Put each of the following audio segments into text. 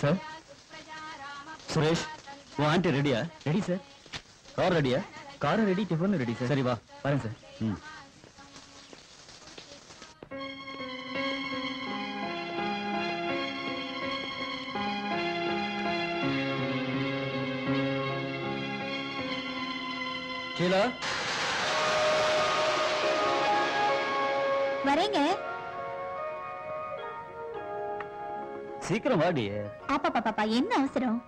Sir Suresh உன் aunty ரெடியா? Ready sir. Car ரெடியா? Car ready, tiffin ready sir. சரி வா வரேன் சார். ஷீலா வரேங்க. சீக்கிரம் வாடி. பாப்பா பாப்பா என்ன அவசரம்?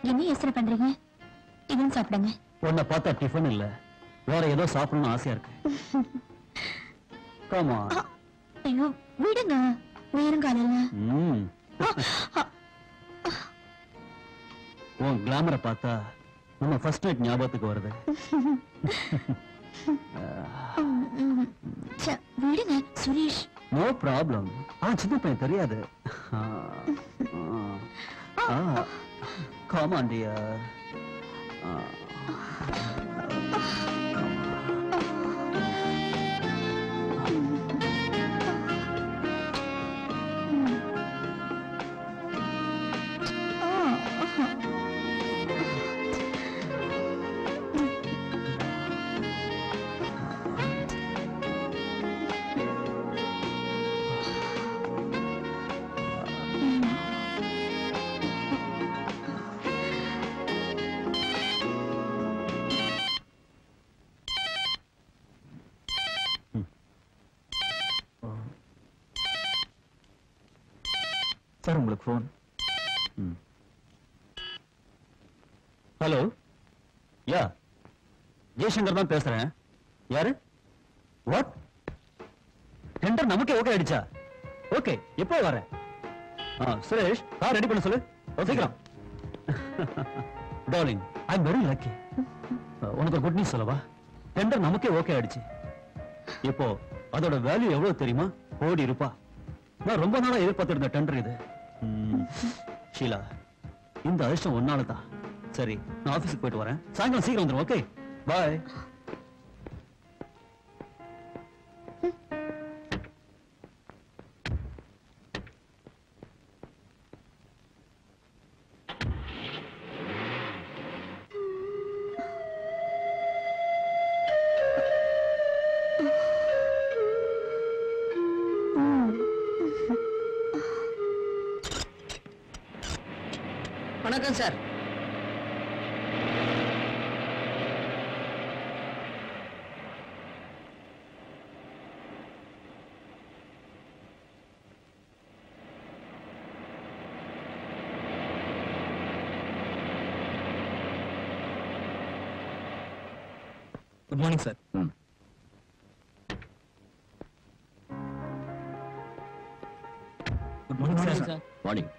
என்ன யோசனை பண்றீங்க? இதுவும் சாப்பிடுங்க. உன்னை பார்த்தா டிஃபன் இல்ல, வேற ஏதோ சாப்பிடணும்னு ஆசையா இருக்கு. காமா. ஐயோ விடுங்க, நேரம் காலையில. உன் கிளாமரை பார்த்தா நம்ம ஃபர்ஸ்ட் நைட் ஞாபகத்துக்கு வருது. விடுங்க சுரேஷ். No problem. சின்ன பையன் தெரியாது. Come on, dear. சார் உங்களுக்கு போன். ஹலோ, யா ஜெய்சங்கர் தான் பேசுறேன். யாரு? வாட்? டெண்டர் நமக்கே ஓகே ஆயிடுச்சா? ஓகே, எப்போ வர? சுரேஷ் கார் ரெடி பண்ண சொல்லு. சீக்கிரம். Darling, I am very lucky. உனக்கு குட் நியூஸ் சொல்லவா? டெண்டர் நமக்கே ஓகே ஆயிடுச்சு. இப்போ அதோட வேல்யூ எவ்வளவு தெரியுமா? கோடி ரூபாய். நான் ரொம்ப நாளா எதிர்பார்த்திருந்த டெண்டர் இது. ஷீலா, இந்த அதிர்ஷ்டம் ஒன்னாலதான். சரி, நான் ஆபீஸுக்கு போயிட்டு வரேன். சாயங்காலம் சீக்கிரம் வந்துடும். Okay, bye. வணக்கம் sir. Good morning sir. Good morning sir. Morning.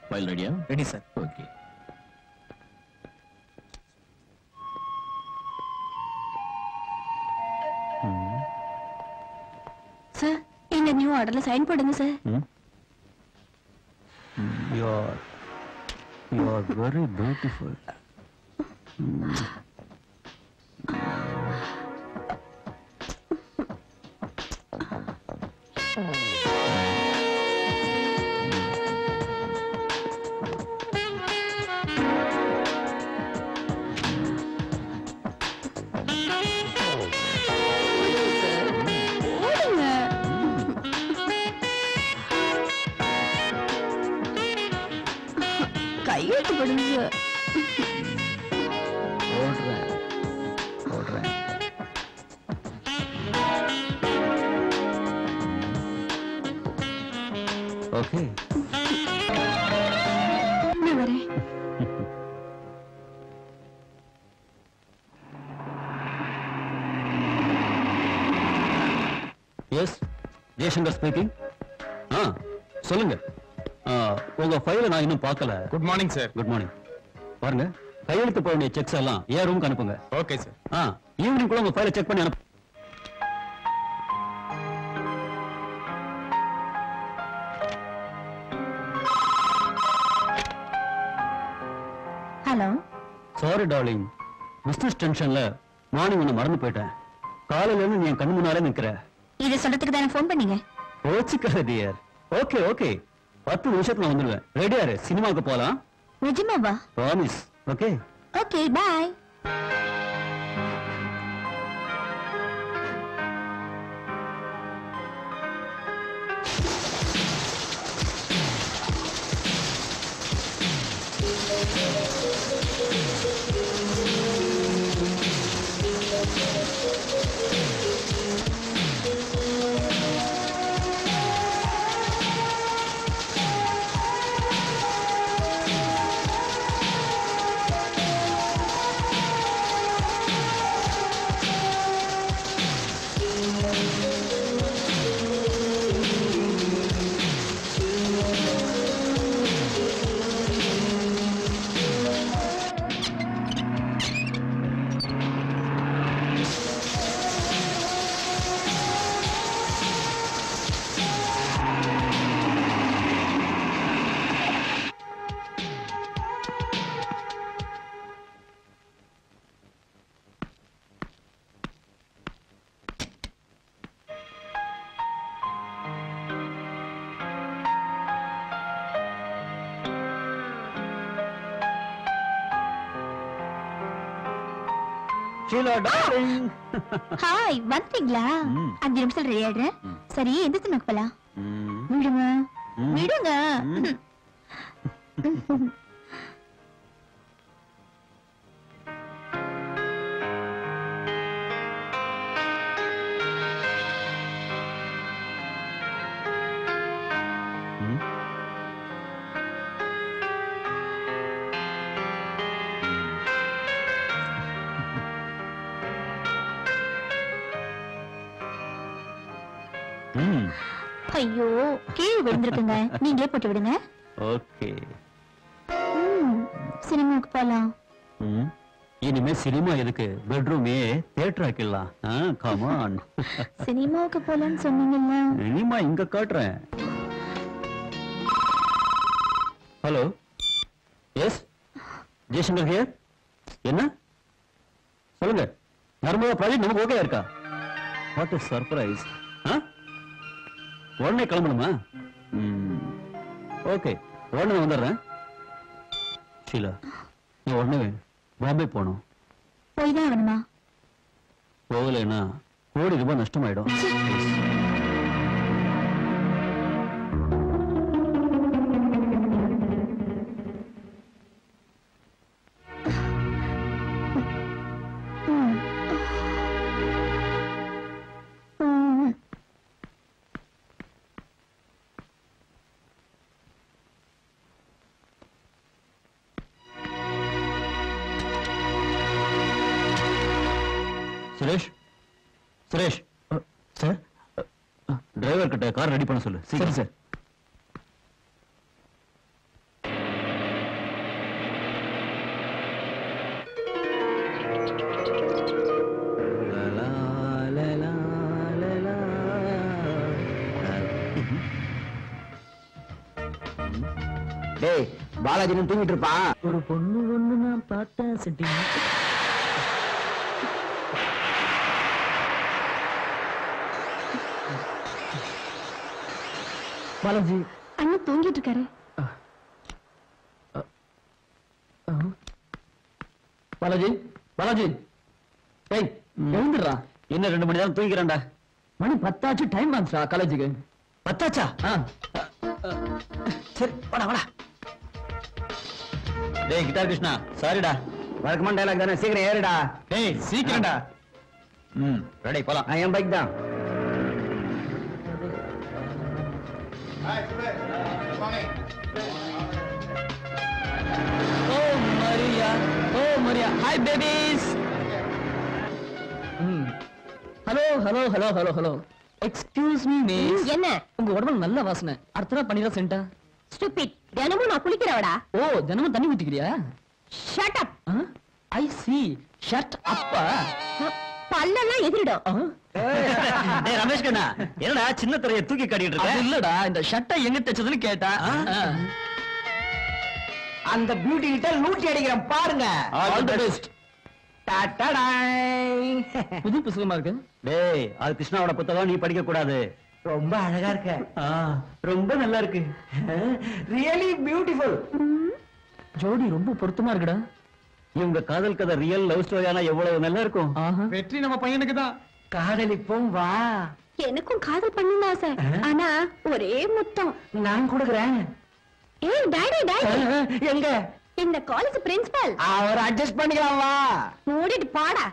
File ரெடியா? Ready sir. ஓகே. சார், இந்த நியூ ஆர்டர்ல சைன் போடுங்க sir. You are very beautiful. கையெழுத்து போடுங்க. போடுறேன். ஓகே, நான் வரேன். Yes, Jaishankar speaking. சொல்லுங்க. உங்க ஃபைல நான் இன்னும் பார்க்கல. Good morning sir. Good morning. பாருங்க, கையெழுத்து போட வேண்டிய செக்ஸ் எல்லாம் ஏன் ரூமுக்கு அனுப்புங்க. Okay sir. ஈவினிங் கூட உங்க ஃபைலை செக் பண்ணி அனுப்பு. ஹலோ. சாரி டார்லிங், பிசினஸ் டென்ஷன்ல மார்னிங் உன்னை மறந்து போயிட்டேன். காலையில இருந்து நீ என் கண்ணு முன்னாலே நிக்கிற. இதை சொல்றதுக்கு தானே ஃபோன் பண்ணீங்க? ஓச்சிக்காத டியர். ஓகே ஓகே, 10 நிமிஷத்துல நான் வந்துடுவேன். ரெடியா இரு, சினிமாவுக்கு போலாம். நிஜமாவா? Promise. Okay okay, bye. Sheela darling. Hi, வந்துட்டீங்களா? 5 நிமிஷம் ரெடி ஆயிடுறேன். சரி, எந்த சினிமாக்கு போலாம்? விடுங்க விடுங்க. ஐயோ, கீழே விழுந்திருக்குங்க. நீங்களே போட்டு விடுங்க. ஓகே. சினிமாக்கு போலாம். இனிமே சினிமா எதுக்கு, பெட்ரூமே தியேட்டர் ஆக்கிடலாம். Come on. சினிமாவுக்கு போலான்னு சொன்னீங்கல்ல. சினிமா இங்க காட்டுறேன். Hello, S Jaishankar here. என்ன சொல்லுங்க. நர்மதா ப்ராஜெக்ட் நமக்கு ஓகே இருக்கா? What is surprise. உடனே கிளம்பணுமா? ஓகே, உடனே வந்துடுறேன். ஷீலா, நீ உடனே பாம்பே போகணும். போய் தான் வேணுமா? போகலைன்னா கோடி ரூபாய் நஷ்டமாயிடும். சுரேஷ், சுரேஷ் சார், டிரைவர் கிட்ட கார் ரெடி பண்ண சொல்லு. சரி சார். டேய், பாலாஜி தூங்கிட்டு இருப்பான். ஒரு பொண்ணு ஒண்ணு நான் பார்த்தேன் சிட்டி. பாலாஜி அண்ணன் தூங்கிட்டு இருக்காரு. பாலாஜி பாலாஜி, ஏய் எழுந்துடுறா. என்ன 2 மணி நேரம் தூங்கிக்கிறேன்டா. மணி 10 ஆச்சு. டைம் ஆச்சுடா காலேஜுக்கு. 10 ஆச்சா? சரி, வாடா வாடா. டேய் கிட்டார் கிருஷ்ணா, சாரிடா. வழக்கமான டைலாக் தானே, சீக்கிரம் ஏறுடா. டேய் சீக்கிரம்டா. ரெடி போலாம். என் பைக் தான். Oh Maria, oh Maria, hi babies. Hello hello hello hello hello, excuse me miss. என்ன? உங்க உடம்புல நல்ல வாசனை. அடுத்ததா பண்ணிரா சென்டா. ஸ்டூபிட், தினமும் நான் குளிக்கிறவடா. ஓ, தினமும் தண்ணி ஊத்திக்கிறியா? Shut up. I see. Shut up. பல்லெல்லாம் எதிரிடும். டேய் ரமேஷ் கண்ணா, என்னடா சின்ன திரையை தூக்கி காட்டிட்டு அது இருக்க? இல்லடா, இந்த ஷட்டை எங்க தைச்சதுன்னு கேட்டா. அந்த பியூட்டி கிட்ட லூட்டி அடிக்கிறேன் பாருங்க. All the best. புது புத்தகமா இருக்கு. டேய் அது கிருஷ்ணாவோட புத்தகம், நீ படிக்க கூடாது. ரொம்ப அழகா இருக்க. ரொம்ப நல்லா இருக்கு. Really beautiful. ஜோடி ரொம்ப பொருத்தமா இருக்குடா. இவங்க காதல் கதை ரியல் லவ் ஸ்டோரியானா எவ்வளவு நல்லா இருக்கும். வெற்றி நம்ம பையனுக்கு தான். காதலிப்போம் வா. எனக்கும் காதல் பண்ணணும் ஆசை. ஆனா ஒரே முத்தம் நான் கொடுக்குறேன். ஏய் டாடி டாடி, எங்க இந்த காலேஜ் பிரின்சிபல். அவர் அட்ஜஸ்ட் பண்ணிக்கலாம் வா. மூடிட்டு பாடா.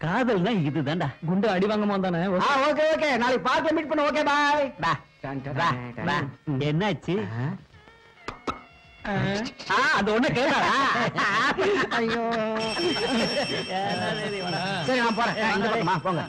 காதல்னா இதுதான்டா. குண்டு அடி வாங்கமா தானே. ஓகே ஓகே, நாளைக்கு பார்க்ல மீட் பண்ண. Okay bye. என்னாச்சு? அது ஒண்ணு கேட்டாரா? ஐயோ சரி நான் போறேன். இந்த பக்கமா போங்க.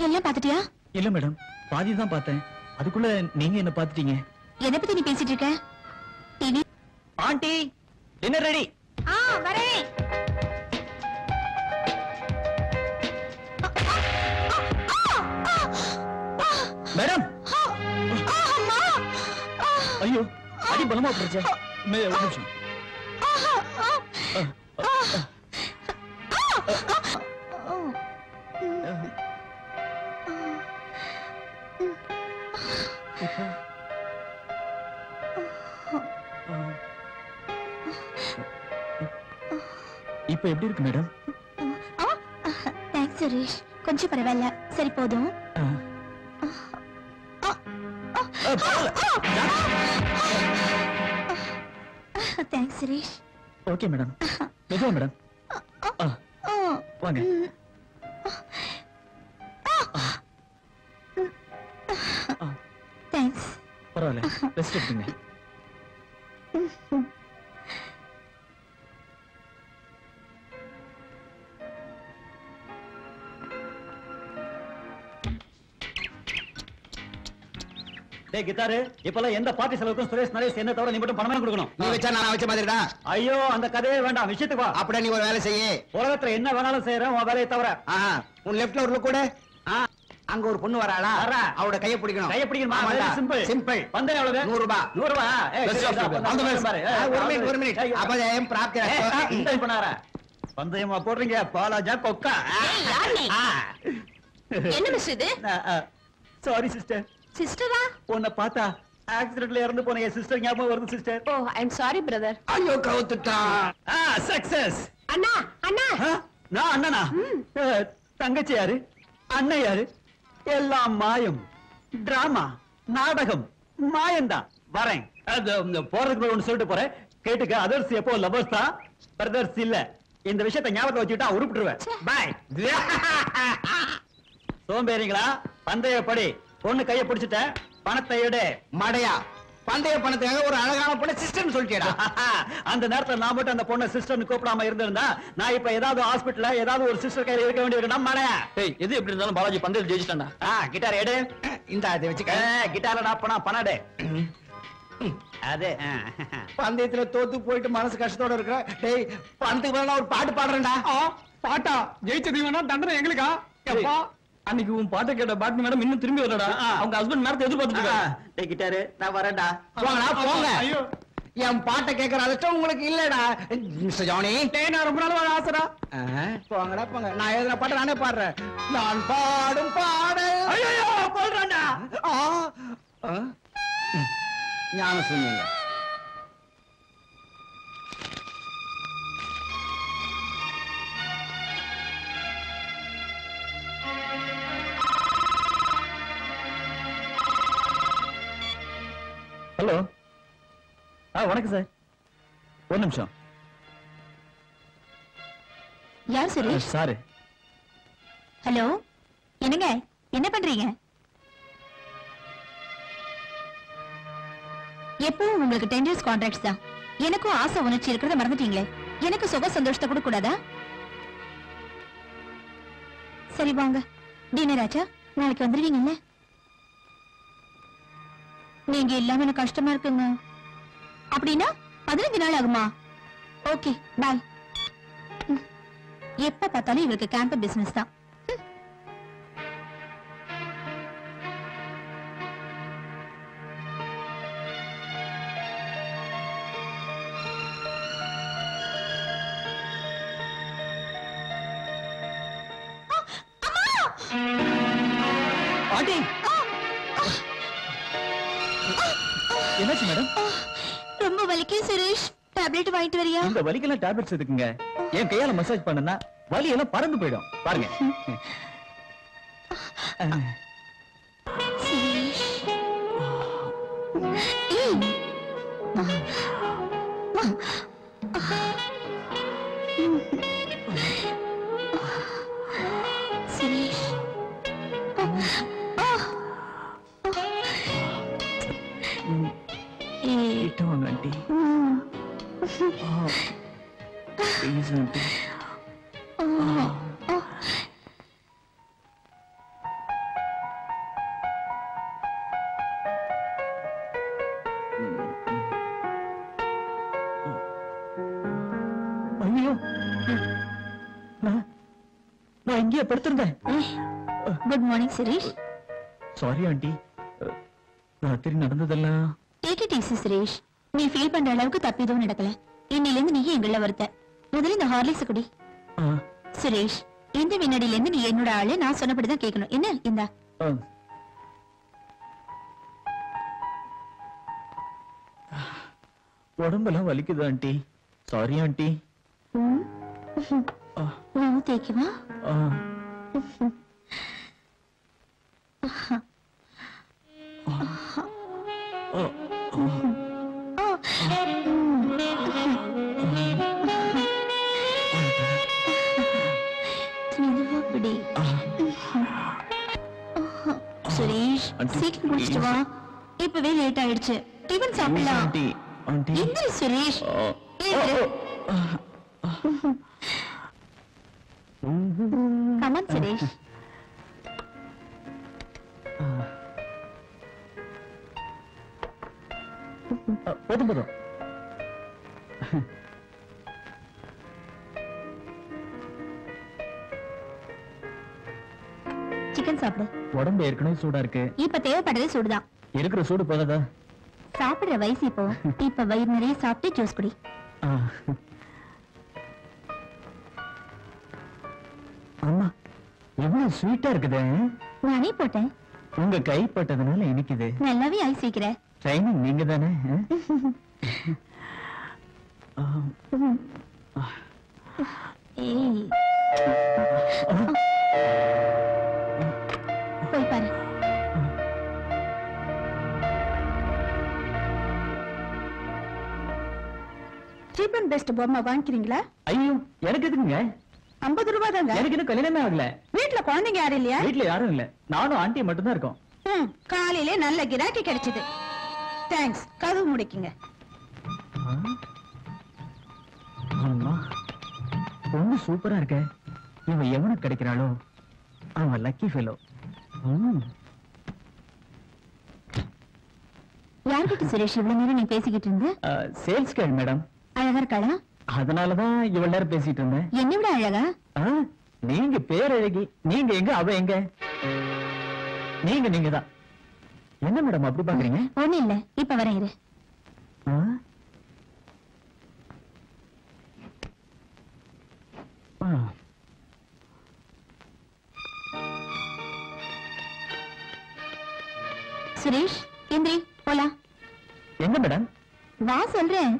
எல்லாம் பாத்துட்டியா? இல்ல மேடம், பாதி தான் பார்த்தேன். அதுக்குள்ள நீங்க என்ன பாத்துட்டீங்க. எதை பத்தி நீ பேசிட்டு இருக்க? TV aunty dinner ready. வரேன். மேடம் ஐயோ அடி பலமா போச்சு. ஒரு நிமிஷம். இப்ப எப்படி இருக்கு மேடம்? தேங்க்ஸ் சுரேஷ், கொஞ்சம் பரவாயில்ல. சரி போதும். தேங்க்ஸ் சுரேஷ். Okay madam. மெதுவா மேடம். வாங்க. தேங்க்ஸ். பரவாயில்ல, ரெஸ்ட் எடுத்துங்க. டேய் கிதாரு, இப்பெல்லாம் எந்த பார்ட்டி செலவுக்கும் சுரேஷ் நரேஷ் என்ன தவிர நீ மட்டும் பணம் கொடுக்கணும். நீ வச்சா நான் வச்ச மாதிரிடா. ஐயோ அந்த கதையே வேண்டாம், விஷயத்துக்கு வா. அப்படியே நீ ஒரு வேலை செய்ய. உலகத்துல என்ன வேணாலும் செய்யறேன், உன் வேலையை தவிர. உன் லெஃப்ட்ல ஒரு கூட அங்க ஒரு பொண்ணு வராளா? அவரோட கையை பிடிக்கணும். கையை பிடிக்கணுமா? Simple simple. பந்தயம் எவ்வளவு? 100 ரூபாய். 100 ரூபாய். ஒரு மினிட் அப்பதான் பிராப்தி பண்ணாரா? பந்தயமா போடுறீங்க? பாலாஜா கொக்கா? என்ன மிஸ் இது? Sorry sister. சிஸ்டரா? உன்னை பார்த்தா ஆக்சிடென்ட்ல இறந்து போன என் சிஸ்டர் ஞாபகம் வருது sister. Oh I am sorry brother. ஐயோ கவுத்துட்டான். சக்சஸ். அண்ணா அண்ணா. நான் அண்ணனா? தங்கச்சி யாரு? அண்ணன் யாரு? எல்லாம் மாயம், டிராமா, நாடகம், மாயம்தான். வரேன். போறதுக்கு ஒண்ணு சொல்லிட்டு போறேன், கேட்டுக்க. அதர்ஸ் எப்போ லவர்ஸ் தான், பிரதர்ஸ் இல்ல. இந்த விஷயத்தை ஞாபகம் வச்சுட்டா உருப்பிட்டுருவேன். பாய். சோம்பேறிங்களா? பந்தயப்படி பொண்ணு கையை பிடிச்சிட்ட, பணத்தை எடு மடையா. பந்தய பணத்துக்காக ஒரு அழகான பொண்ணு சிஸ்டர்னு சொல்லிட்டேடா. அந்த நேரத்துல நான் மட்டும் அந்த பொண்ணை சிஸ்டர்னு கூப்பிடாம இருந்திருந்தா நான் இப்ப ஏதாவது ஹாஸ்பிடல்ல ஏதாவது ஒரு சிஸ்டர் கையில இருக்க வேண்டியிருக்கா மடையா. ஏய் எது எப்படி இருந்தாலும் பாலாஜி பந்தயத்தில் ஜெயிச்சிட்டான்டா. கிட்டார் எடு. இந்த அதை வச்சுக்க. கிட்டார்ல நான் பணாடு அது பந்தயத்துல தோத்து போயிட்டு மனசு கஷ்டத்தோட இருக்கிற. டேய் பணத்துக்கு வேணா ஒரு பாட்டு பாடுறேன்டா. பாட்டா ஜெயிச்சது வேணா தண்டனை எங்களுக்கா? எப்பா அன்னைக்கு உன் பாட்டை கேட்ட பாட்டு மேடம் இன்னும் திரும்பி வரலடா. அவங்க ஹஸ்பண்ட் மேரத்தை எதிர்பார்த்துட்டு இருக்காங்க. கிட்டாரு நான் வரேன்டா. போங்கடா போங்க. ஐயோ என் பாட்டை கேட்கற அதிர்ஷ்டம் உங்களுக்கு இல்லடா மிஸ்டர் ஜானி. நான் ரொம்ப நாள் ஆசைடா. போங்கடா போங்க. நான் எழுதின பாட்டு நானே பாடுறேன். நான் பாடும் பாடல். ஐயோ போடுறான்டா. ஞானம் சொன்னீங்க. ஹலோ வணக்கம் சார். ஒரு நிமிஷம். யார் சுரேஷ்? சாரு. ஹலோ என்னங்க என்ன பண்றீங்க? எப்பவும் உங்களுக்கு 10 years கான்ட்ராக்ட்ஸ் தான். எனக்கும் ஆசை உணர்ச்சி இருக்கிறத மறந்துட்டீங்களே. எனக்கு சுக சந்தோஷத்தை கூட கூடாதா? சரி வாங்க டின்னர் ஆச்சா? நாளைக்கு வந்துருவீங்கல்ல? நீங்க இல்லாம எனக்கு கஷ்டமா இருக்குங்க. அப்படின்னா 15 நாள் ஆகுமா? Okay bye. எப்ப பார்த்தாலும் இவருக்கு கேம்ப் பிசினஸ் தான். ஆண்டி என்னாச்சு மேடம்? ரொம்ப வலிக்கே சுரேஷ். டேப்லெட் வாங்கிட்டு வரியா? இந்த வலிக்கெல்லாம் டேப்லெட்ஸ் எதுக்குங்க? என் கையால மசாஜ் பண்ணனா வலி எல்லாம் பறந்து போயிடும். பாருங்க. சுரேஷ் ஏய். சுரேஷ் வாங்க ஆண்டி. Please aunty. ஐயோ நான் இங்கேயே படுத்திருந்தேன். Good morning Suresh. Sorry aunty. ராத்திரி நடந்ததெல்லாம் டேக் இட் ஈஸி சுரேஷ். நீ ஃபீல் பண்ற அளவுக்கு தப்பு எதுவும் நடக்கல. இன்னில இருந்து நீயே எங்கள வருத்த. முதல்ல இந்த ஹார்லிக்ஸ் குடி. சுரேஷ் இந்த வினாடில இருந்து நீ என்னோட ஆளு. நான் சொன்னபடிதான் கேட்கணும். என்ன இந்தா. உடம்பெல்லாம் வலிக்குது ஆண்டி. Sorry aunty. நான் தேய்க்குவா? சுரேஷ் சீக்கிரம் குடிச்சிட்டு வா. இப்பவே லேட் ஆயிடுச்சு. டிபன் சாப்பிடலாம். எந்திரி சுரேஷ். கமன் சுரேஷ். போதும் போதும். சிக்கன் சாப்பிடு. உடம்பு ஏற்கனவே சூடா இருக்கு. இப்ப தேவைப்படுறது சூடுதான். இருக்கிற சூடு போதாதா? சாப்பிடுற வயசு இப்போ. இப்ப வயிறு நிறைய சாப்பிட்டு ஜூஸ் குடி. அம்மா எவ்வளவு ஸ்வீட்டா இருக்குது. நானே போட்டேன். உங்க கை பட்டதுனால இனிக்குது. நல்லாவே ஐஸ் வைக்கிற. ட்ரைனிங் நீங்க தானே? ஏய் போய் பாரு. சீப் அண்ட் பெஸ்ட் பொம்மை வாங்கிக்கிறீங்களா? ஐயோ எனக்கு எதுக்குங்க? 50 ரூபாய் தாங்க. எனக்கு இன்னும் கல்யாணமே ஆகல. வீட்டுல குழந்தைங்க யாரும் இல்லையா? வீட்டுல யாரும் இல்ல. நானும் ஆண்டி மட்டும் தான் இருக்கோம். காலையிலே நல்ல கிராக்கி கிடைச்சது. தேங்க்ஸ். கதவு முடிக்குங்க. அம்மா பொண்ணு சூப்பரா இருக்க. இவன் எவனுக்கு கிடைக்கிறாளோ அவன் லக்கி ஃபெலோ. யார்கிட்ட சுரேஷ் இவ்வளவு நேரம் நீ பேசிக்கிட்டு இருந்த? சேல்ஸ் கேள் மேடம். அழகா இருக்காளா? அதனாலதான் இவ்வளவு நேரம் பேசிட்டு இருந்தேன். என்னை விட அழகா? நீங்க பேரழகி. நீங்க எங்க அவ எங்க? நீங்க தான். என்ன மேடம் அப்படி பாக்குறீங்க? ஒண்ணு இல்ல, இப்ப வரேன் இரு. சுரேஷ் எந்திரி போலாம். எங்க மேடம்? வா சொல்றேன்.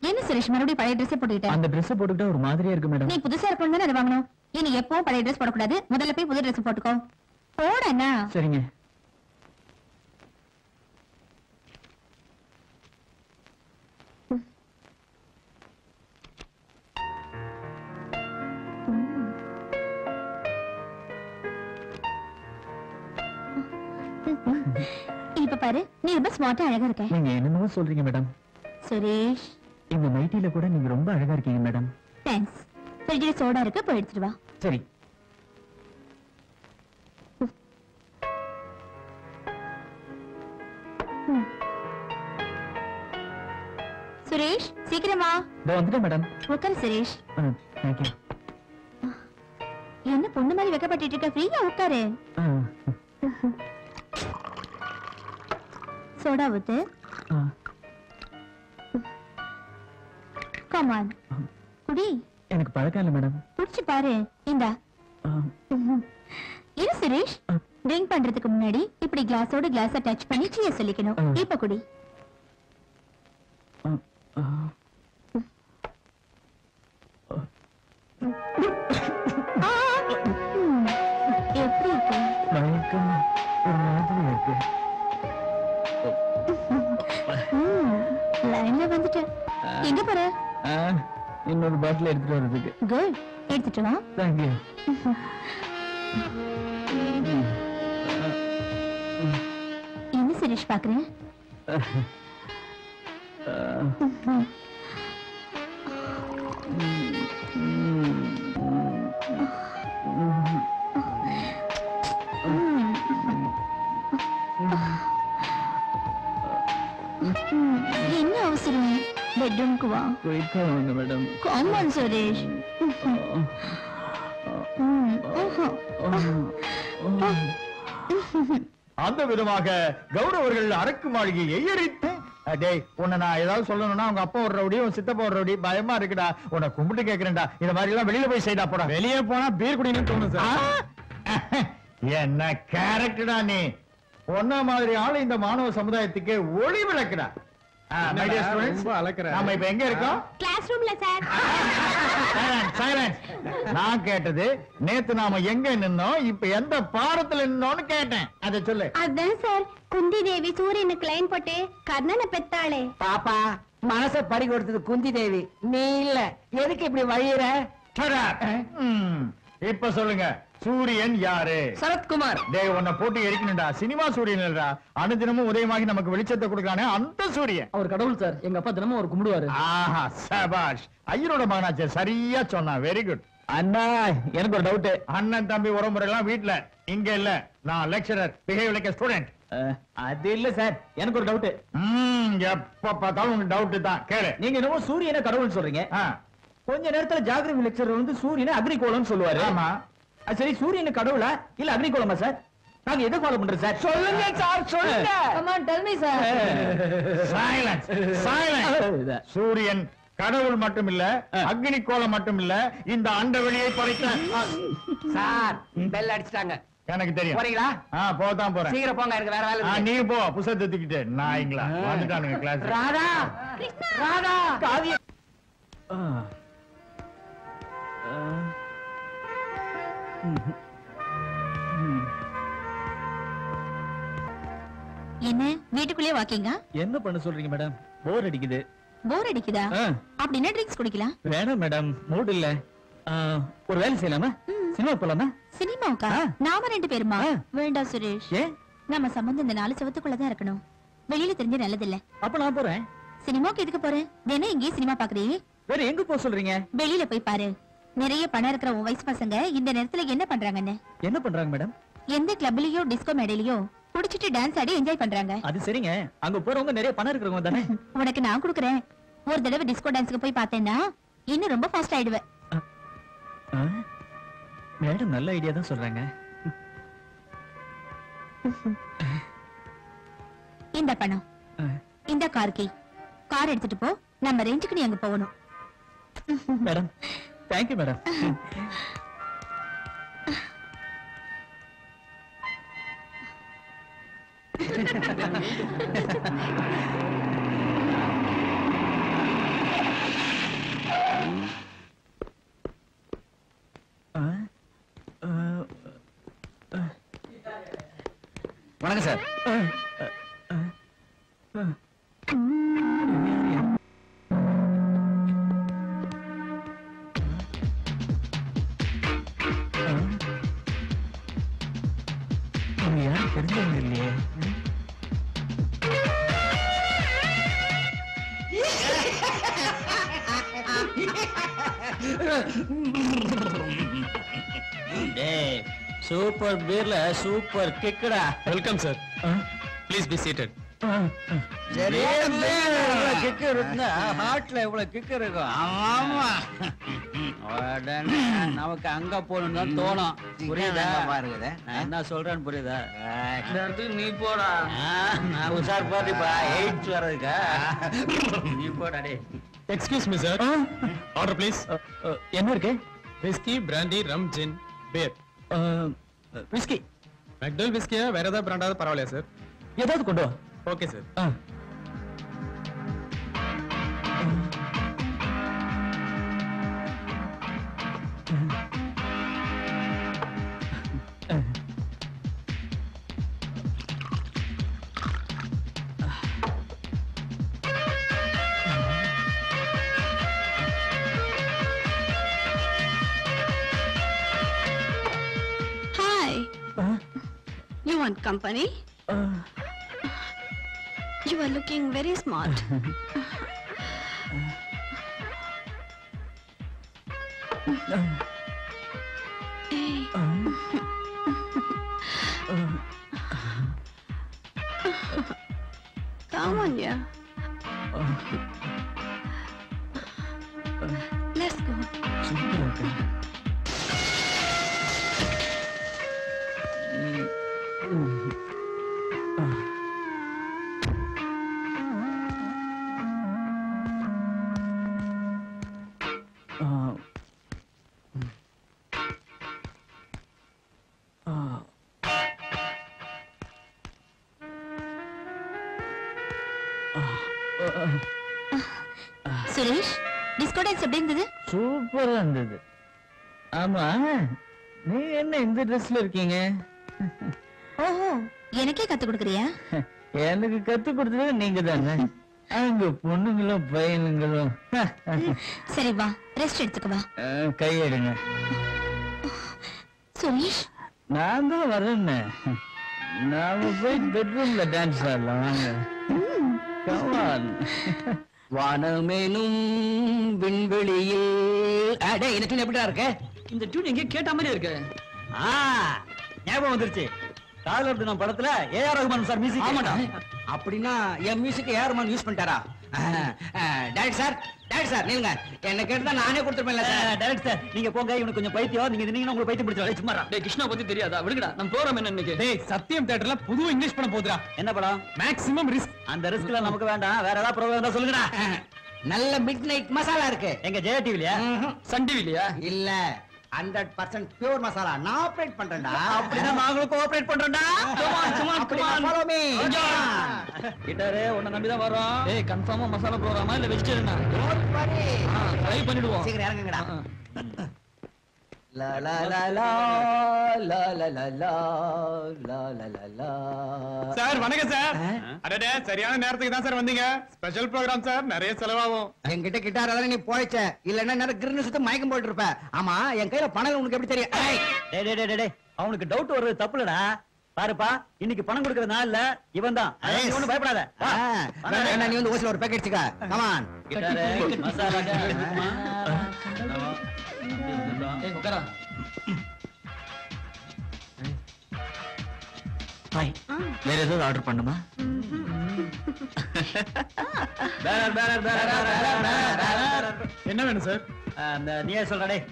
என்ன சுரேஷ் மறுபடியும் பழைய ட்ரெஸ் போட்டுக்கிட்ட? அந்த ட்ரெஸ் போட்டுக்கிட்டா ஒரு மாதிரியா இருக்கு மேடம். நீ புதுசா இருக்கணும் தானே அதை வாங்கணும். இனி எப்பவும் பழைய ட்ரெஸ் போடக்கூடாது. முதல்ல போய் புது ட்ரெஸ் போட்டுக்கோ. போடனா? சரிங்க. இப்ப பாரு, நீ ரொம்ப ஸ்மார்ட்டா அழகா இருக்க. நீங்க என்னமோ சொல்றீங்க மேடம். சுரேஷ், இந்த நைட்டில கூட நீங்க ரொம்ப அழகா இருக்கீங்க மேடம். தேங்க்ஸ். ஃப்ரிட்ஜ்ல சோடா இருக்கு, போய் எடுத்துட்டு வா. சரி. சுரேஷ், சீக்கிரமா. இதோ வந்துட்டேன் மேடம். உட்காரு சுரேஷ். Thank you. என்ன பொண்ணு மாதிரி வெக்கப்பட்டு இருக்க? ஃப்ரீயா உட்காரு. சோடா ஊத்து. Come on. குடி. எனக்கு பழக்கம் இல்ல மேடம். குடிச்சு பாரு. இந்தா. இரு சுரேஷ், ட்ரிங்க் பண்றதுக்கு முன்னாடி இப்படி கிளாஸோட கிளாஸ டச் பண்ணி சீய சொல்லிக்கணும். இப்ப குடி. எப்படி இருக்கு? மயக்கம் ஒரு மாதிரி இருக்கு. லைன்ல வந்துட்டேன். எங்க போற? இன்னொரு பாட்டில் எடுத்துட்டு வர்றதுக்கு. குட், எடுத்துட்டு வா. தேங்க்யூ. என்ன சுரேஷ் பாக்குறேன்? என்ன அவசரம்? பெட்ரூம்க்கு வா. குயிக்கா வாங்க மேடம். Come on, Suresh. அந்த விதமாக கௌரவர்கள் அரக்கு மாளிகையை எரித்து டேய் உன்னை நான் ஏதாவது சொல்லணும்னா அவங்க அப்பா ஒரு ரவுடி உன் சித்தப்பா ஒரு ரவுடி பயமா இருக்குடா உன்னை கும்பிட்டு கேக்குறேன்டா இந்த மாதிரி எல்லாம் வெளியில போய் செய்தா போடா வெளியே போனா பீர் குடிக்கணும்னு தோணும் சார். என்ன கேரக்டர்டா நீ பொண்ண மாதிரி ஆளு இந்த மாணவ சமுதாயத்துக்கு ஒளி விளக்குடா. ரொம்ப அலக்குற. நாம இப்ப எங்க இருக்கோம்? கிளாஸ் ரூம்ல சார். Silence. நான் கேட்டது நேத்து நாம எங்க நின்னோம் இப்ப எந்த பாடத்துல நின்னோம்னு கேட்டேன் அதை சொல்லு. அதான் சார் குந்தி தேவி சூரியனுக்கு லைன் போட்டு கர்ணனை பெத்தாளே. பாப்பா மனச பறி கொடுத்தது குந்தி தேவி, நீ இல்ல. எதுக்கு இப்படி வழியிற? Shut up. இப்ப சொல்லுங்க சூரியன் யாரு? சரத்குமார். டேய் உன்னை போட்டு எரிக்கணும்டா. சினிமா சூரியன் இல்லடா, அனுதினமும் உதயமாகி நமக்கு வெளிச்சத்தை கொடுக்கானே அந்த சூரியன். அவர் கடவுள் சார். எங்க அப்பா தினமும் அவர் கும்பிடுவாரு. ஆஹா சபாஷ், ஐயரோட மகனாச்சே, சரியா சொன்னா. Very good. அண்ணா எனக்கு ஒரு டவுட். அண்ணன் தம்பி உறவுமுறை எல்லாம் வீட்டுல, இங்க இல்ல. நான் lecturer, behave like a student. அது இல்ல சார், எனக்கு ஒரு டவுட். எப்ப பார்த்தாலும் உங்களுக்கு டவுட் தான். கேளு. நீங்க என்னமோ சூரியனை கடவுள் சொல்றீங்க. ஆ, கொஞ்ச நேரத்துல ஜாகிரபி லெக்சரர் வந்து சூரியனை அக்னிகோளம்னு சொல்லுவாரு. ஆமா. சரி, சூரியனு கடவுளா இல்ல அக்னிகோளமா சார்? நாங்க எதை ஃபாலோ பண்றோம் சார்? சொல்லுங்க சார், சொல்லுங்க. Come on, tell me, sir. Silence. Silence. சூரியன் கடவுள் மட்டும் இல்ல, அக்னி கோலம் மட்டும் இல்ல, இந்த அண்டவெளியை படைத்த சார் பெல் அடிச்சிட்டாங்க. எனக்கு தெரியும். போறீங்களா? போதான் போறேன். சீக்கிரம் போங்க, எனக்கு வேற வேலை இருக்கு. நீ போ, புத்தகத்தை தூக்கிட்டு. நாய்ங்களா வந்துட்டானுங்க கிளாஸ். ராதா, ராதா, காவிய என்ன வீட்டுக்குள்ளே வாக்கிங்க? என்ன பண்ண சொல்றீங்க மேடம்? போர் அடிக்குது. போர் அடிக்குதா? அப்படின்னா ட்ரிங்க்ஸ் குடிக்கலாம். வேணாம் மேடம், மூட் இல்ல. ஒரு வேலை செய்யலாமா? சினிமா போலாமா? சினிமாவுக்கா? நாம 2 பேருமா? வேண்டாம் சுரேஷ். ஏன்? நம்ம சம்பந்தம் இந்த 4 செவத்துக்குள்ளதான் இருக்கணும். வெளியில தெரிஞ்ச நல்லதில்ல. அப்ப நான் போறேன். சினிமாவுக்கு எதுக்கு போறேன்? தினம் இங்கே சினிமா பாக்குறீங்க. வேற எங்க போக சொல்றீங்க? வெளியில போய் பாரு. நிறைய பணம் இருக்கிற உன் வயசு பசங்க இந்த நேரத்துல என்ன பண்றாங்கன்னு. என்ன பண்றாங்க மேடம்? எந்த கிளப்லயோ டிஸ்கோ மேடையிலயோ குடிச்சிட்டு டான்ஸ் ஆடி என்ஜாய் பண்றாங்க. அது சரிங்க, அங்க போறவங்க நிறைய பணம் இருக்கிறவங்க தானே. உனக்கு நான் கொடுக்கறேன். ஒரு தடவை டிஸ்கோ டான்ஸ்க்கு போய் பார்த்தேன்னா இன்னும் ரொம்ப ஃபாஸ்ட் ஆயிடுவேன். மேடம் நல்ல ஐடியா தான் சொல்றாங்க. இந்த பணம், இந்த கார் கீ. கார் எடுத்துட்டு போ, நம்ம ரேஞ்சுக்கு நீ அங்க போகணும். Madam thank you madam. வணக்கம் சார். யாரும் தெரிஞ்சவங்க இல்லையே. சூப்பர் பீர்ல சூப்பர் கிக்கடா. Welcome sir. Please be seated. கிக்கு இருக்குன்னா ஹார்ட்ல இவ்வளவு கிக்கு இருக்கும். ஆமா, உடனே நமக்கு அங்க போகணும் தான் தோணும். புரியுதா? பாருங்க, நான் என்ன சொல்றேன்னு புரியுதா? இந்த இடத்துக்கு நீ போடா. நான் உஷார் பாட்டிப்பா, எயிட்ஸ் வர்றதுக்கா. நீ போடா டே. Excuse me sir. Order please. என்ன இருக்கு? Whisky, brandy, rum, gin, beer. Whisky. மெக்டல் விஸ்கியா வேற ஏதாவது பிராண்டாவது பரவாயில்லையா சார்? ஏதாவது கொண்டு வா. Okay sir. on, company. You are looking very smart. Hey. Come on, yeah. Let's go. Suresh, disco dance எப்படி இருந்தது? சூப்பரா இருந்தது. ஆமா, நீ என்ன இந்த ட்ரெஸ்ல இருக்கீங்க? ஓஹோ, எனக்கே கத்து கொடுக்குறியா? எனக்கு கத்து கொடுத்தது நீங்க தானே. அங்க பொண்ணுங்களும் பையனுங்களும். சரி வா, ரெஸ்ட் எடுத்துக்க வா. கையெடுங்க. சுரேஷ், நான் தான் வரேன்னு. நாம போய் பெட்ரூம்ல டான்ஸ் ஆடலாம் வாங்க. Come on. வானமேனும் விண்வெளியில் அடே இந்த டியூன் எப்படிடா இருக்கு? இந்த டியூன் எங்க கேட்ட மாதிரி இருக்கு. ஞாபகம் வந்துருச்சு. காதலர் தினம் படத்துல ஏஆர் ரஹ்மான் சார் மியூசிக். ஆமாடா. அப்படின்னா N music யாருமான் use பண்ணிட்டாரா? Direct sir நீங்க என்ன கேட்டா நானே கொடுத்துருப்பேன்ல சார். டைரக்ட் சார், நீங்க போங்க. இவனுக்கு கொஞ்சம் பைத்தியம். நீங்க இருந்தீங்கன்னா உங்களுக்கு பைத்தியம் பிடிச்சா சும்மா. டேய் கிருஷ்ணா பத்தி தெரியாதா? விடுங்கடா. நம்ம ப்ரோகிராம் என்ன இன்னைக்கு? டேய் சத்தியம் தியேட்டர்ல புது இங்கிலீஷ் படம் போகுதுடா. என்ன படம்? Maximum risk. அந்த ரிஸ்க்ல நமக்கு வேண்டாம். வேற ஏதாவது ப்ரோகிராம் இருந்தா சொல்லுங்கடா. நல்ல மிட் நைட் மசாலா இருக்கு. எங்க ஜெயா டிவிலயா? சன் டிவிலயா? இல்ல 100% பியூர் மசாலா நான் ஆபரேட் பண்றேன்டா. அப்படின்னா நாங்களும் கோஆபரேட் பண்றோம்டா. Follow me. கிட்டாரே உன்னை நம்பி தான் வரோம். டேய் கன்ஃபார்மா மசாலா ப்ரோகிராமா இல்ல வெஜிடேரியனா? Don't worry. ட்ரை பண்ணிடுவோம். சீக்கிரம் இறங்குங்கடா. லா லா லா லா லா லா லா லா லா லா லா லா. சார் வணக்கம் சார். அடடே சரியான நேரத்துக்கு தான் சார் வந்தீங்க. ஸ்பெஷல் ப்ரோகிராம் சார், நிறைய செலவாகும். என்கிட்ட கிட்டார் அதானே நீ போயிச்ச. இல்லன்னா நேரம் கிரின்னு சுத்த மயக்கம் போட்டு இருப்ப. ஆமா என் கையில பணம் உனக்கு எப்படி தெரியும்? ஏய், டேய் டேய் டேய் டேய், அவனுக்கு டவுட் வர்றது தப்புலடா. பாருப்பா, இன்னைக்கு பணம் கொடுக்கற நாள் இல்ல, இவன் தான். நீ ஒண்ணும் பயப்படாத. வா. வேணா நீ வந்து ஓசில ஒரு பேக்கெட் வச்சுக்க. Come on. கிட்டாரே மசாலா டேய் உட்காரா. ஹாய். வேற ஏதாவது ஆர்டர் பண்ணுமா? Banner banner banner. என்ன வேணும் சார்? அந்த நீயே சொல்றா டேய்.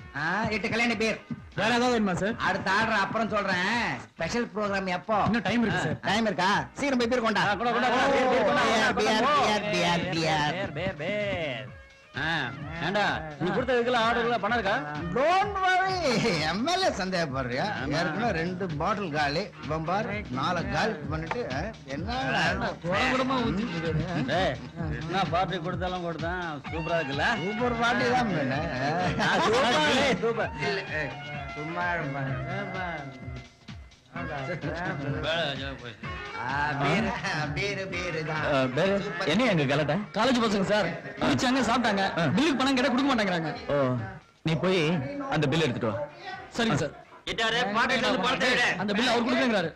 8 கல்யாண பேர். வேற ஏதாவது வேணுமா சார்? அடுத்த ஆர்டர் அப்புறம் சொல்றேன். ஸ்பெஷல் ப்ரோகிராம் எப்போ? இன்னும் டைம் இருக்கு சார். டைம் இருக்கா? சீக்கிரம் போய் பேர் கொண்டா. கொண்டா கொண்டா கொண்டா. பியர். பேர் பேர். ஏண்டா நீ கொடுத்ததுக்குள்ள ஆர்டர்ல பணம் இருக்கா? Don't worry. எம்எல்ஏ சந்தேகப்படுறியா? ஏற்கனவே 2 பாட்டில் காலி. பம்பார் 4 காலி பண்ணிட்டு என்ன குடமா ஊத்திட்டு டேய், என்ன பார்ட்டி கொடுத்தாலும் கொடுத்தான். சூப்பரா இருக்குல்ல? சூப்பர் பாட்டி தான் சூப்பர். சும்மா என்ன எங்க கலட்ட? காலேஜ் பசங்க சார் குடிச்சாங்க, சாப்பிட்டாங்க. பில்லுக்கு பணம் கேட்டா கொடுக்க மாட்டேங்கிறாங்க. ஓ, நீ போய் அந்த பில் எடுத்துட்டு வா. சரிங்க சார். கிட்டாரே பாக்கெட்ல இருந்து பணத்தை எடு. அந்த பில் அவர் கொடுக்கறாரு.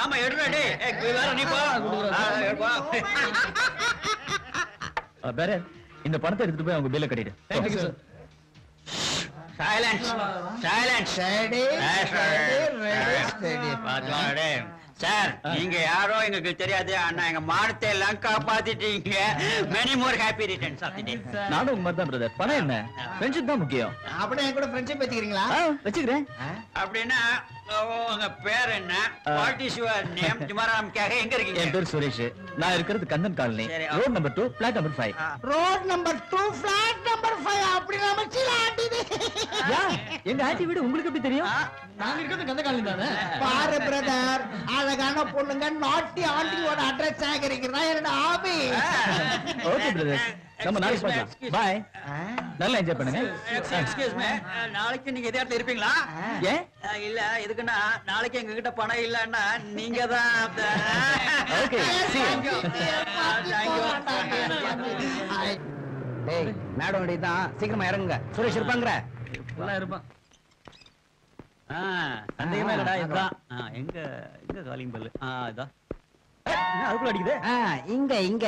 ஆமா எடுடா டேய். ஏய் வேற நீ போ. எடுப்பா. வேற இந்த பணத்தை எடுத்துட்டு போய் அவங்க பில்ல கட்டிடு. Thank you sir. Silence silence. Study sir நீங்க யாரோ எங்களுக்கு தெரியாது. ஆனா எங்க மானத்தை எல்லாம் காப்பாத்திட்டீங்க. Many more happy returns of the day. நானும் உங்க மாதிரி தான் பிரதர். பணம் என்ன, ஃப்ரெண்ட்ஷிப் தான் முக்கியம். அப்படியே என் கூட ஃப்ரெண்ட்ஷிப் வச்சுக்கிறீங்களா? வச்சுக்கிறேன். அப்படின்னா உங்க பேர் என்ன? What is your name? ஜுமாராம்காக எங்க என் இருக்கீங்க? பேர் சுரேஷ். நான் இருக்கிறது கந்தன் காலனி, சரி, road number 2, flat number 5. Road number 2 flat number 5. அப்படி நம்ம சீல ஆட்டிது. எங்க ஆண்டி வீடு உங்களுக்கு எப்படி தெரியும்? நாங்க இருக்கிறது கந்த காலனி தானே. பாரு பிரதர், அழகான பொண்ணுங்க நாட்டி ஆண்டியோட அட்ரஸ் சேகரிக்கிறதா என்னோட ஹாபி. ஓகே பிரதர், நம்ம நாளைக்கு பார்க்கலாம். பாய். நல்லா என்ஜாய் பண்ணுங்க. எக்ஸ்கியூஸ் மீ, நாளைக்கு நீங்க இதே இடத்துல இருப்பீங்களா? ஏன்? இல்ல எதுக்குன்னா நாளைக்கு எங்க கிட்ட பணம் இல்லன்னா நீங்க தான். Okay, see you. டேய் மேடம் தான் சீக்கிரமா இறங்குங்க. சுரேஷ் இருப்பாங்கற ஃபுல்லா இருப்பான். சந்தேகமே இல்லடா இதுதான் எங்க எங்க காலிங் பெல் இதான் அதுக்குள்ள அடிக்குது இங்க இங்க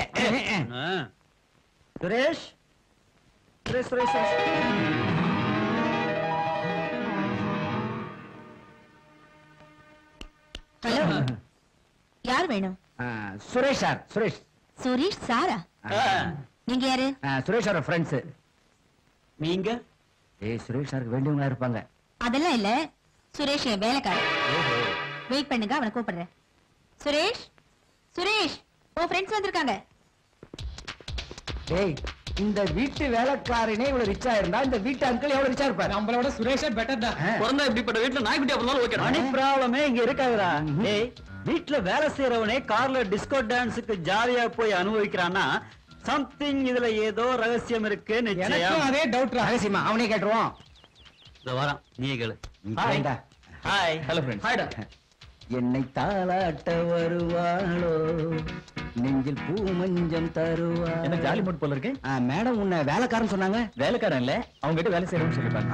சுரேஷ் சுரேஷ் சுரேஷ் ஹலோ யார் வேணும்? சுரேஷ் சார் சுரேஷ் சுரேஷ் சாரா? நீங்க யாரு? Suresh sir friends. நீங்க? சுரேஷ் சாருக்கு வேண்டியவங்களா இருப்பாங்க. அதெல்லாம் இல்ல, சுரேஷ் என் வேலைக்காரன். வெயிட் பண்ணுங்க, அவனை கூப்பிடுறேன். சுரேஷ் சுரேஷ் உன் ஃப்ரெண்ட்ஸ் வந்திருக்காங்க. ஏய், இந்த வீட்டு வேலைக்காரனே இவ்வளவு ரிச்சா இருந்தா இந்த வீட்டு அங்கிள் எவ்வளவு ரிச்சா இருப்பாரு? நம்மளோட சுரேஷே பெட்டர் தான். பிறந்தா இப்படிப்பட்ட வீட்டுல நாய்க்குட்டி அப்படினாலும் ஓகே. மணி ப்ராப்ளமே இங்க இருக்காதுடா. ஏய், வீட்டுல வேலை செய்யறவனே கார்ல டிஸ்கோ டான்ஸுக்கு ஜாலியா போய் அனுபவிக்கிறான்னா சம்திங் இதுல ஏதோ ரகசியம் இருக்கு. நிச்சயம் அதே டவுட். ரகசியமா அவனே கேட்டுருவோம். இதோ வரான், நீ கேளு. ஹாய்டா. ஹாய். Hello friends. ஹாய்டா. என்னை தாளாட்ட வருவாளோ, நெஞ்சில் பூ மஞ்சம் தருவா. என்ன ஜாலி மூட் போல இருக்கு? மேடம் உன்னை வேலைக்காரன் சொன்னாங்க. வேலைக்காரன் இல்ல, அவங்க கிட்ட வேலை செய்யறோம்னு சொல்லிருப்பாங்க.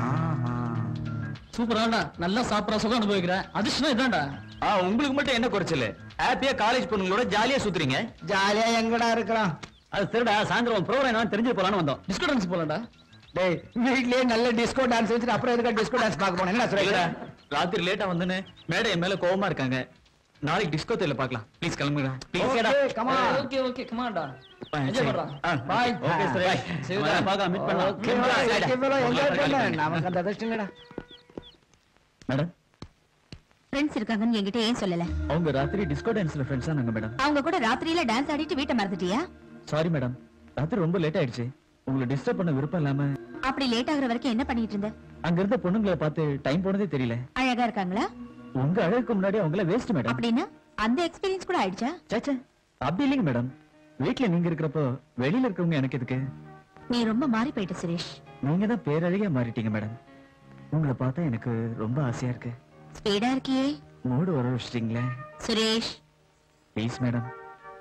சூப்பராடா, நல்லா சாப்பிடற சுகம் அனுபவிக்கிறேன். அதிர்ஷ்டம் இதான்டா. உங்களுக்கு மட்டும் என்ன குறைச்சல? ஹாப்பியா காலேஜ் பொண்ணுங்களோட ஜாலியா சுத்துறீங்க. ஜாலியா எங்கடா இருக்கலாம்? அது சரிடா, சாயந்தரம் ப்ரோக்ராம் என்ன தெரிஞ்சு போலான்னு வந்தோம். டிஸ்கோ டான்ஸ் போலாம்டா. டேய், வீட்லயே நல்ல டிஸ்கோ டான்ஸ் வச்சுட்டு அப்புறம் எதுக்கு டிஸ்கோ டான்ஸ் பார்க்க போனேன்? என்ன சுரேஷ்? ராத்திரி லேட்டா வந்தேன்னு மேடம் என் மேல கோவமா இருக்காங்க. நாளைக்கு டிஸ்கோ தேல பார்க்கலாம். ப்ளீஸ் கிளம்புங்க. Okay, come on. ஓகே கமான்டா. என்ஜாய் பண்றா. Bye. ஓகே சுரேஷ். பாக்க மீட் பண்ணலாம். Okay, enjoy பண்ணு. நமக்கு அந்த அதிர்ஷ்டம் இல்லடா. மேடம், ஃப்ரெண்ட்ஸ் இருக்காங்கன்னு என்கிட்ட ஏன் சொல்லல? அவங்க ராத்திரி டிஸ்கோ டான்ஸ்ல ஃப்ரெண்ட்ஸா நாங்க மேடம். அவங்க கூட ராத்திரியில டான்ஸ் ஆடிட்டு வீட்டை மறந்துட்டியா? சாரி மேடம், ராத்திரி ரொம்ப லேட் ஆயிடுச்சு. உங்களை டிஸ்டர்ப் பண்ண விருப்பம் இல்லாம அப்படி லேட் ஆகுற வரைக்கும் என்ன பண்ணிட்டு இருந்த? அங்க இருந்த பொண்ணுங்களை பார்த்து டைம் போனதே தெரியல. அழகா இருக்காங்களா? உங்க அழகுக்கு முன்னாடி அவங்கள வேஸ்ட் மேடம். அப்படின்னா அந்த எக்ஸ்பீரியன்ஸ் கூட ஆயிடுச்சா? சேச்சே, அப்படி இல்லைங்க மேடம். வீட்ல நீங்க இருக்கிறப்போ வெளியில இருக்கவங்க எனக்கு எதுக்கு? நீ ரொம்ப மாறி போயிட்ட சுரேஷ். நீங்க தான் பேரழகியா மாறிட்டீங்க மேடம். உங்களை பார்த்தா எனக்கு ரொம்ப ஆசையா இருக்கு. ஸ்பீடா இருக்கியே. மூடு வர வச்சிட்டீங்களே. சுரேஷ் ப்ளீஸ் மேடம்,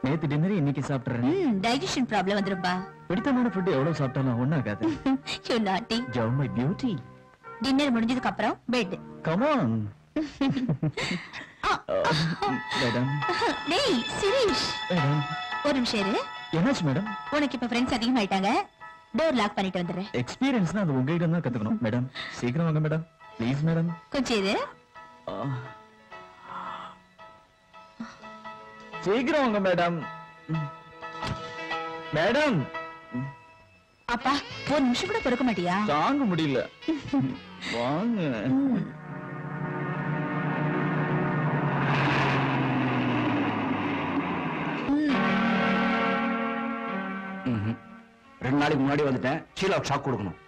நேத்து டின்னர் இன்னைக்கு சாப்பிடுறேன். டைஜஷன் ப்ராப்ளம் வந்துருப்பா. பிடித்தமான ஃபுட் எவ்வளவு சாப்பிட்டாலும் ஒண்ணாகாது. யூ நாட்டி. You're my beauty. டின்னர் முடிஞ்சதுக்கு அப்புறம் பெட். Come on. மேடம். டேய் சுரேஷ், மேடம். ஒரு நிமிஷம் இரு. என்னாச்சு மேடம்? உனக்கு இப்ப ஃப்ரெண்ட்ஸ் அதிகமாயிட்டாங்க. டோர் லாக் பண்ணிட்டு வந்துடுறேன். எக்ஸ்பீரியன்ஸ்னா அது உங்ககிட்ட தான் கத்துக்கணும் மேடம். சீக்கிரம் வாங்க மேடம். Please madam. கொஞ்சம் இரு. சீக்கிரம் வாங்க மேடம். மேடம். அப்பா, ஒரு நிமிஷம் கூட பொறுக்க மாட்டியா? தாங்க முடியல. வாங்க. ரெண்டு நாளைக்கு முன்னாடி வந்துட்டேன். ஷீலாவுக்கு ஷாக் கொடுக்கணும்.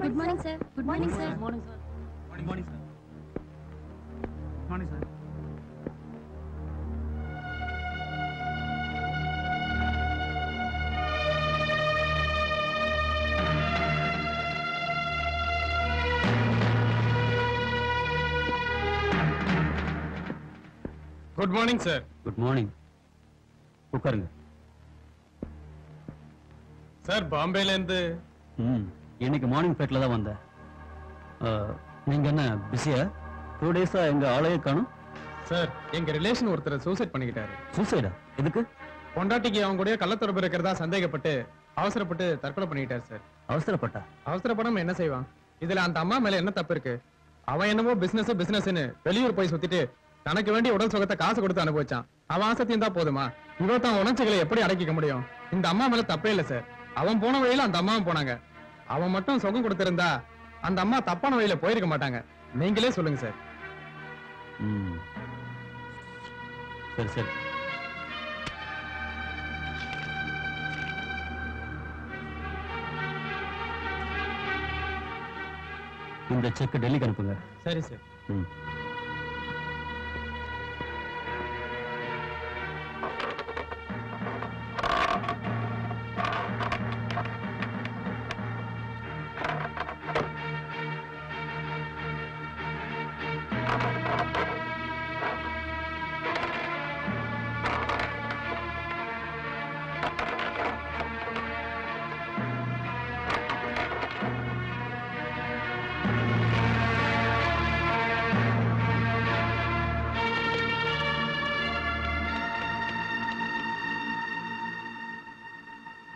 Good morning, sir. Morning, sir. Morning, sir. Morning, sir. Good morning sir. Good morning. உட்காருங்க. சார் பாம்பேல இருந்து இன்னைக்கு மார்னிங் ஃபிளைட்ல தான் வந்தேன். நீங்க என்ன பிஸியா? 2 டேஸா எங்க ஆளையே காணும். சார் எங்க ரிலேஷன் ஒருத்தர் சூசைட் பண்ணிக்கிட்டாரு. சூசைடா? எதுக்கு? பொண்டாட்டிக்கு அவங்க கூட கள்ளத்தொடர்பு இருக்கிறதா சந்தேகப்பட்டு அவசரப்பட்டு தற்கொலை பண்ணிட்டாரு சார். அவசரப்பட்டா? அவசரப்படாம என்ன செய்வான்? இதுல அந்த அம்மா மேல என்ன தப்பு இருக்கு? அவன் என்னமோ பிசினஸ்னு வெளியூர் போய் சுத்திட்டு தனக்கு வேண்டிய உடல் சுகத்தை காசு கொடுத்து அனுபவிச்சான். அவன் ஆசையும் தான் போதுமா? இவ தான் உணர்ச்சிகளை எப்படி அடக்கிக்க முடியும்? இந்த அம்மா மேல தப்பே இல்ல சார். அவன் போன வழியில அந்த அம்மாவும் போனாங்க. அவன் மட்டும் சுகம் கொடுத்திருந்தா அந்த அம்மா தப்பான வழியில போயிருக்க மாட்டாங்க. நீங்களே சொல்லுங்க சார். சரி சரி. இந்த செக் டெல்லிக்கு அனுப்புங்க. சரி சார்.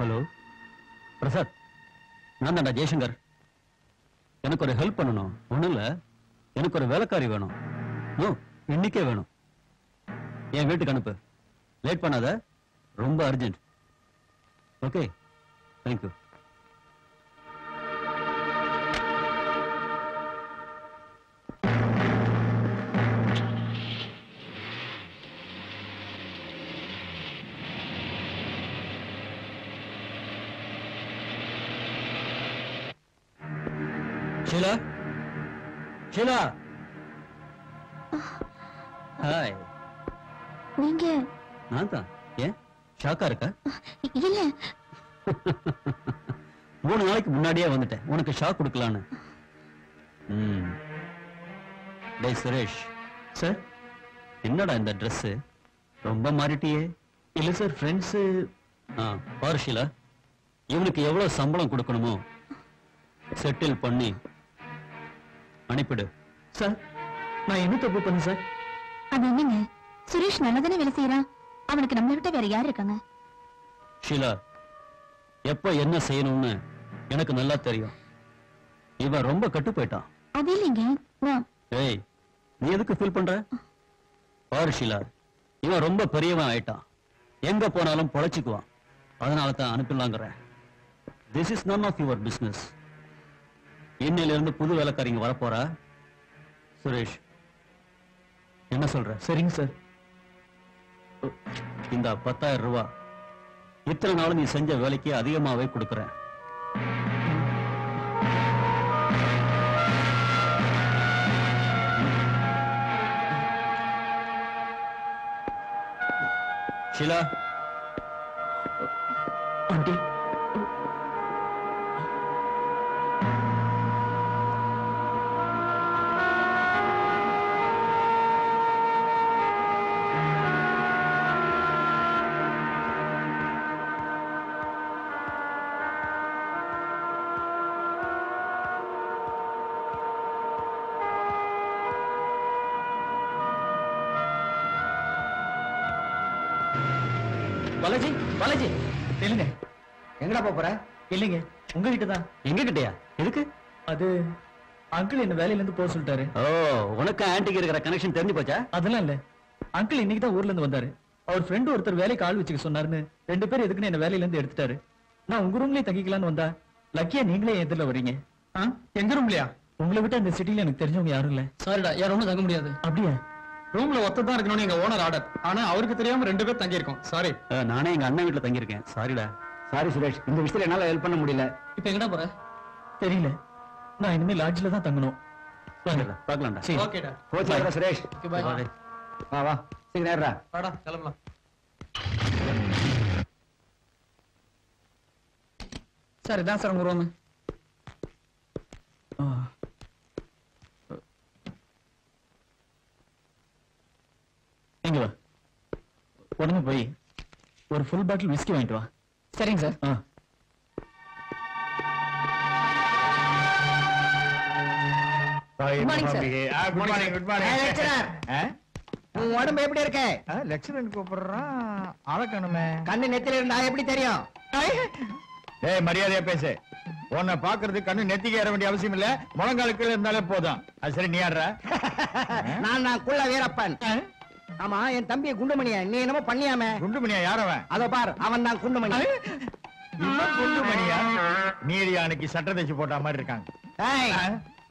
ஹலோ பிரசாத், நான் தான்டா ஜெய்சங்கர். எனக்கு ஒரு ஹெல்ப் பண்ணணும். ஒண்ணும் இல்ல, எனக்கு ஒரு வேலைக்காரி வேணும். இன்னைக்கே வேணும். என் வீட்டுக்கு அனுப்பு. லேட் பண்ணாத, ரொம்ப urgent. Okay, thank you. Sheela, Sheela. Hi. நீங்க? நான் தான். ஏன் ஷாக்கா இருக்க? இல்ல. 3 நாளைக்கு முன்னாடியே வந்துட்டேன் உனக்கு ஷாக் கொடுக்கலான்னு. டேய் சுரேஷ். சார், என்னடா இந்த Dress ரொம்ப மாறிட்டியே? இல்ல சார், ஃப்ரெண்ட்ஸ். பாரு ஷீலா, இவனுக்கு எவ்வளவு சம்பளம் கொடுக்கணுமோ செட்டில் பண்ணி அனுப்பிடு. சார், நான் என்ன தப்பு பண்ணேன் சார்? அது என்னங்க, சுரேஷ் நல்லதானே வேலை செய்யறான். அவனுக்கு நம்மளை விட்ட வேற யார் இருக்காங்க? ஷீலா, எப்ப என்ன செய்யணும்னு எனக்கு நல்லா தெரியும். இவன் ரொம்ப கட்டு போயிட்டான். அது இல்லைங்க. ஏய், நீ எதுக்கு ஃபீல் பண்ற? பாரு ஷீலா, இவன் ரொம்ப பெரியவன் ஆயிட்டான். எங்க போனாலும் பொழைச்சுக்குவான். அதனால தான் அனுப்பிடலாங்கிறேன். This is none of your business. இன்னையில இருந்து புது வேலைக்காரிங்க வரப்போறா. சுரேஷ், என்ன சொல்ற? சரிங்க சார். இந்த 10,000 ரூபாய் இத்தனை நாள் நீ செஞ்ச வேலைக்கு அதிகமாவே கொடுக்கறேன். ஷீலா. ஆண்டி, பாலாஜி, பாலாஜி, இல்லைங்க. எங்கடா போற? இல்லைங்க, உங்ககிட்ட தான். எங்க கிட்டயா? எதுக்கு? அது அங்கிள் என்ன வேலையில இருந்து போக சொல்லிட்டாரு. ஓ, உனக்கு ஆன்டிக்கு இருக்கிற கனெக்ஷன் தெரிஞ்சு போச்சா? அதெல்லாம் இல்ல, அங்கிள் இன்னைக்கு தான் ஊர்ல இருந்து வந்தாரு. அவர் ஃப்ரெண்ட் ஒருத்தர் வேலைக்கு ஆள் வச்சுக்க சொன்னாருன்னு 2 பேர் எதுக்குன்னு என்ன வேலையில இருந்து எடுத்துட்டாரு. நான் உங்க ரூம்லயே தங்கிக்கலான்னு வந்தா லக்கியா நீங்களே எதிரில வர்றீங்க. எங்க ரூம்லயா? உங்களை விட்டு அந்த சிட்டில எனக்கு தெரிஞ்சவங்க யாரும் இல்ல. சாரிடா, யாரும் ஒன்றும் தங்க முடியாது. அப்படியா? ரூம்ல ஒத்ததான் இருக்கணும்னு எங்க ஓனர் ஆர்டர். ஆனா அவருக்கு தெரியாம 2 பேர் தங்கி இருக்கோம். சாரி. நானே எங்க அண்ணன் வீட்டுல தங்கியிருக்கேன். சாரிடா. சாரி சுரேஷ், இந்த விஷயத்துல என்னால ஹெல்ப் பண்ண முடியல. இப்ப எங்கடா போற? தெரியல, நான் இனிமே லாட்ஜ்ல தான் தங்கணும். பாக்கலாம்டா. சரி. ஓகேடா. போச்சு சுரேஷ். பை. வா வா, சீக்கிரம் ஏறுடா. வாடா, கிளம்பலாம். சார், இதான் சார் உங்க ரூம். இங்க வா. உடனே போய் ஒரு ஃபுல் பாட்டில் விஸ்கி வாங்கிட்டு வா. சரிங்க sir. Good morning sir. Good morning good morning lecturer, உன் உடம்பு எப்படி இருக்கு? லெக்சரர் கூப்பிடுறான் அழக்கணுமே. கண்ணு நெத்தில இருந்தா எப்படி தெரியும்? ஏய் மரியாதையா பேசு. உன்னை பாக்குறது கண்ணு நெத்திக்கு ஏற வேண்டிய அவசியம் இல்ல, முழங்காலுக்குள்ள இருந்தாலே போதும். அது சரி, நீ யாரா? நான் குள்ள வீரப்பன். ஆமா, என் தம்பியை குண்டுமணியா நீ என்னமோ பண்ணியாமே? குண்டுமணியா? யாரவன்? அதோ பார், அவன் தான் குண்டுமணி. இவன் குண்டுமணியா? நீதி அன்னைக்கு சட்டை தைச்சு போட்ட மாதிரி இருக்காங்க. ஏய்,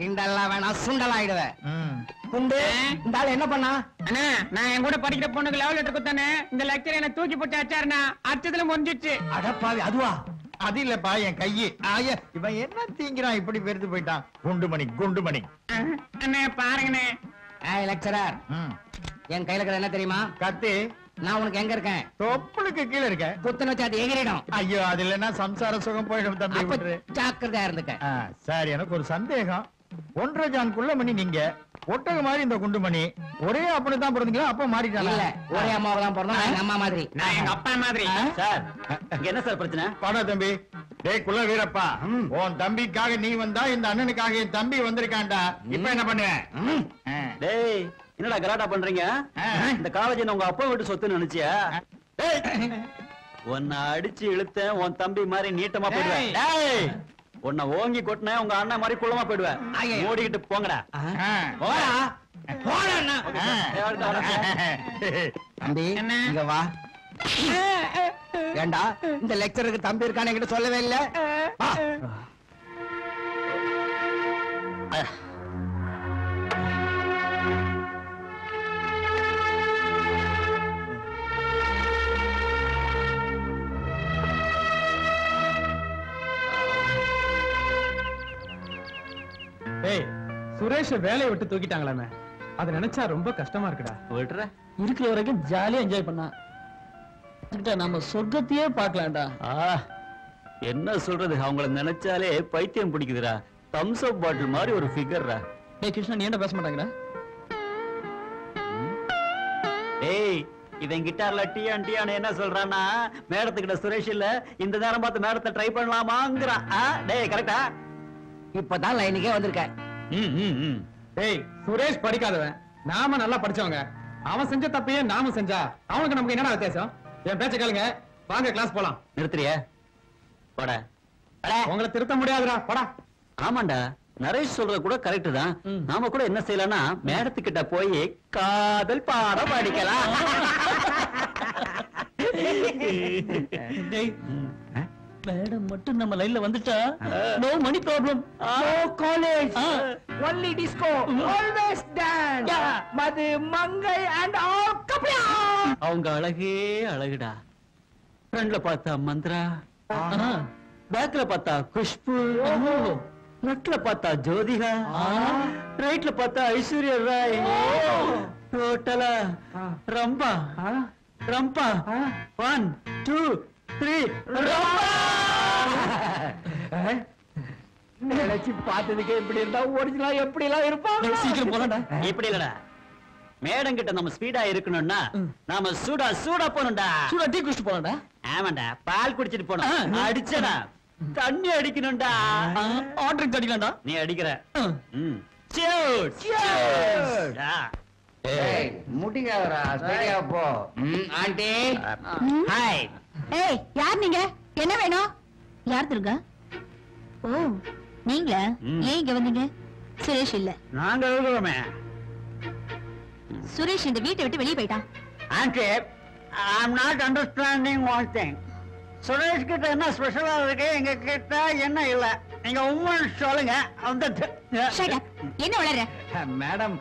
இந்தெல்லாம் வேணா சுண்டலாயிடுவேன். ம். குண்டு, இந்த ஆள் என்ன பண்ணா? அண்ணா, நான் என் கூட படிக்கிற பொண்ணுக்கு லவ் லெட்டர் கொடுத்தானே, இந்த லெக்சர் என்ன தூக்கி போட்டு அச்சாருனா அச்சத்துல முடிஞ்சிச்சு. அடப்பாவி, அதுவா? அது இல்லப்பா, என் கையி. ஆயா, இவன் என்ன தீங்கிறான் இப்படி பெருத்து போயிட்டான்? குண்டுமணி குண்டுமணி. அண்ணே பாருங்கண்ணே. ஏய் லெக்சரர், ம். என் கையில இருக்கிறது என்ன தெரியுமா? கத்தி. நான் உனக்கு எங்க இருக்கேன்? தொப்புளுக்கு கீழே இருக்க. குத்துன்னு வச்சு அது எகிரிடும். ஐயோ, அது இல்லைன்னா சம்சார சுகம் போயிடும் தம்பி. அப்ப விட்டுரு. ஜாக்கிரதையா இருந்துக்க. சார், எனக்கு ஒரு சந்தேகம். 1.5 ஜான் குள்ளமணி நீங்க, ஒட்டக மாதிரி இந்த குண்டுமணி. ஒரே அப்படித்தான் பிறந்தீங்களா? அப்ப மாறிட்டாங்க. இல்ல, ஒரே அம்மாவை தான் பிறந்தோம். எங்க அம்மா மாதிரி. நான் எங்க அப்பா மாதிரி. சார், இங்க என்ன சார் பிரச்சனை? பாடா தம்பி. டேய் குள்ள வீரப்பா, உன் தம்பிக்காக நீ வந்தா, இந்த அண்ணனுக்காக என் தம்பி வந்திருக்கான்டா. இப்ப என்ன பண்ணுவேன்? டேய், என்னடா கலாட்டா பண்றீங்க? இந்த காலேஜ் உங்க அப்பா வீட்டு சொத்து நினைச்சியா? உன்னை அடிச்சு இழுத்தேன், உன் தம்பி மாதிரி நீட்டமா போயிடுவேன். டேய், உன்னை ஓங்கி கொட்டினேன், உங்க அண்ணன் மாதிரி குள்ளமா போயிடுவேன். ஓடிக்கிட்டு போங்கடா. போடா, போடா அண்ணா. தம்பி, இங்க வா. ஏண்டா, இந்த லெக்சருக்கு தம்பி இருக்கான்னு என்கிட்ட சொல்லவே இல்ல. வா. ஏய், சுரேஷ் வேலையை விட்டு தூக்கிட்டாங்களாமே, அதை நினைச்சா ரொம்ப கஷ்டமா இருக்குடா. விடுற இருக்கிற வரைக்கும் ஜாலியா என்ஜாய் பண்ணா நம்ம சொர்க்கத்தையே பார்க்கலாம்டா. என்ன சொல்றது, அவங்கள நினைச்சாலே பைத்தியம் பிடிக்குதுடா. தம்ஸ் அப் பாட்டில் மாதிரி ஒரு ஃபிகர்ரா. டேய் கிருஷ்ணா, நீ என்ன பேச மாட்டாங்கடா? டேய், இவன் கிட்டார்ல டியான் என்ன சொல்றான்னா, மேடத்துக்கிட்ட சுரேஷ் இல்ல, இந்த நேரம் பார்த்து மேடத்தை ட்ரை பண்ணலாமாங்கிறான். டேய் கரெக்டா? இப்பதான் லைனுக்கே வந்திருக்க. ஏய், சுரேஷ் படிக்காதவன், நாம நல்லா படிச்சவங்க. அவன் செஞ்ச தப்பையே நாம செஞ்சா அவனுக்கு நமக்கு என்னடா வித்தியாசம்? என் பேச்ச கேளுங்க, வாங்க கிளாஸ் போலாம். நிறுத்துறியா? போட. உங்களை திருத்த முடியாதுடா, போடா. ஆமாண்டா, நரேஷ் சொல்றது கூட கரெக்ட் தான். நாம கூட என்ன செய்யலாம்னா, மேடத்துக்கிட்ட போய் காதல் பாடம் படிக்கலாம். மேடம் மட்டும் நம்ம லைன்ல வந்துட்டா no money problem, no college, only disco, always dance, மது மங்கை அண்ட் ஆல் கப்யா. அவங்க அழகே அழகுடா. ஃப்ரண்ட்ல பார்த்தா மந்த்ரா, பேக்ல பார்த்தா குஷ்பு, லெஃப்ட்ல பார்த்தா ஜோதிகா, ரைட்ல பார்த்தா ஐஸ்வர்யா ராய். டோட்டலா ரம்பா ரம்பா. 1 2 3 ரம்பா. நினைச்சு பார்த்ததுக்கு எப்படி இருந்தா ஒரிஜினலா எப்படி எல்லாம் இருப்பான். சீக்கிரம் போலாம்டா. இப்படி இல்லடா, மேடம் கிட்ட நம்ம ஸ்பீடா இருக்கணும்னா நாம சூடா போணும்டா. சூடா டீ குடிச்சிட்டு போலாம்டா. ஆமாண்டா, பால் குடிச்சிட்டு போனோம். அடிச்சடா, தண்ணி அடிக்கணும்டா. ஆர்டர் அடிக்கலாம்டா. நீ அடிக்கிற. முடிக்காதரா, சரியா போ. Aunty, hi. ஏய், யார் நீங்க? என்ன வேணும்? யார் துர்கா? ஓ, நீங்களா? ஏன் இங்க வந்தீங்க? சுரேஷ் இல்ல. நாங்க எழுதுறோமே. சுரேஷ் இந்த வீட்டை விட்டு வெளியே போயிட்டான். Aunty, I am not understanding one thing. Suresh கிட்ட என்ன ஸ்பெஷலா இருக்கு, எங்க கிட்ட என்ன இல்ல? நீங்க உண்மைன்னு சொல்லுங்க. Shut up. என்ன வளர? மேடம்,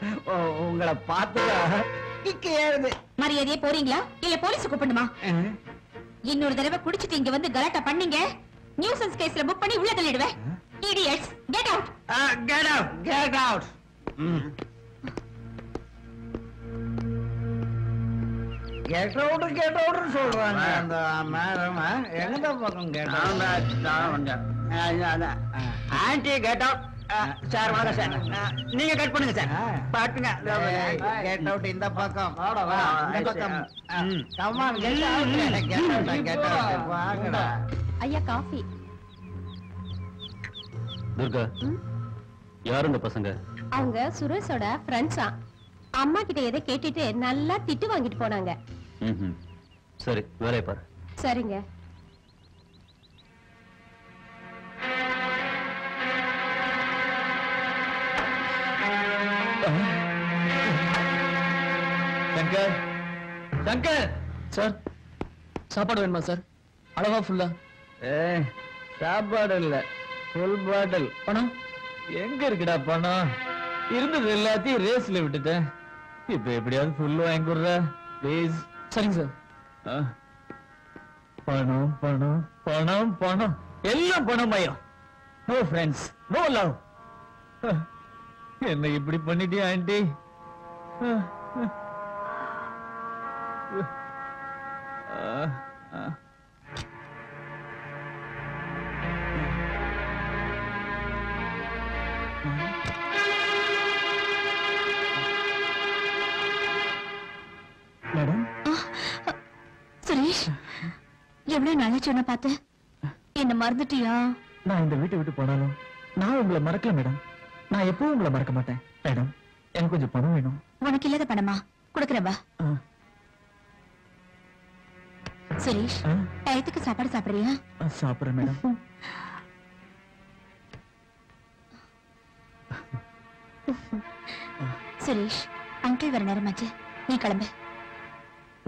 உங்களை பார்த்து கிக்கு ஏறுது. மரியாதையே போறீங்களா இல்ல போலீஸ் கூப்பிடணுமா? இன்னொரு தடவை குடிச்சிட்டு இங்க வந்து கலாட்டா பண்ணீங்க, நியூசன்ஸ் கேஸ்ல புக் பண்ணி உள்ள தள்ளிடுவேன். Idiots, get out. Get out. Get out. Get out சொல்றாங்க அந்த மேடம். எங்க பக்கம் get out? Aunty, get out. Sir வணக்கம் சார். நீங்க கட் பண்ணுங்க சார். பாட்டுங்க. கெட் அவுட் இந்த பக்கம். இந்த பக்கம். Come on get out. Get out. வாங்கடா. ஐயா காஃபி. துர்கா, யார் இந்த பசங்க? அவங்க சுரேஷோட ஃப்ரெண்ட்ஸா. அம்மா கிட்ட எதை கேட்டுட்டு நல்லா திட்டு வாங்கிட்டு போனாங்க. சரி, வேலையை பாரு. சரிங்க. சங்கர், சங்கர் சார் சாப்பாடு வேணுமா சார்? அளவா ஃபுல்லா? சாப்பாடு இல்ல, ஃபுல் பாட்டில். பணம் எங்க இருக்குடா பணம்? இருந்தது எல்லாத்தையும் ரேஸ்ல விட்டுட்டேன். இப்ப எப்படியாவது ஃபுல் வாங்கி கொடுற ப்ளீஸ். சரிங்க சார். பணம் பணம் பணம் பணம் எல்லாம் பணம் மயம். No friends, no love. என்ன இப்படி பண்ணிட்டியா ஆண்டி? மேடம், சுரேஷ், எவ்வளவு நாளா சொன்ன பார்த்து என்ன மறந்துட்டியா? நான் இந்த வீட்டை விட்டு போனாலும் நான் உங்களை மறக்கல மேடம். நான் எப்பவும் உங்களை மறக்க மாட்டேன் மேடம். எனக்கு கொஞ்சம் பணம் வேணும். உனக்கு இல்லாத பணமா? கொடுக்கறவா? சுரேஷ், டயத்துக்கு சாப்பாடு சாப்பிடுறியா? சாப்பிடுறேன் மேடம். சுரேஷ், அங்கிள் வர நேரமாச்சு, நீ கிளம்பு.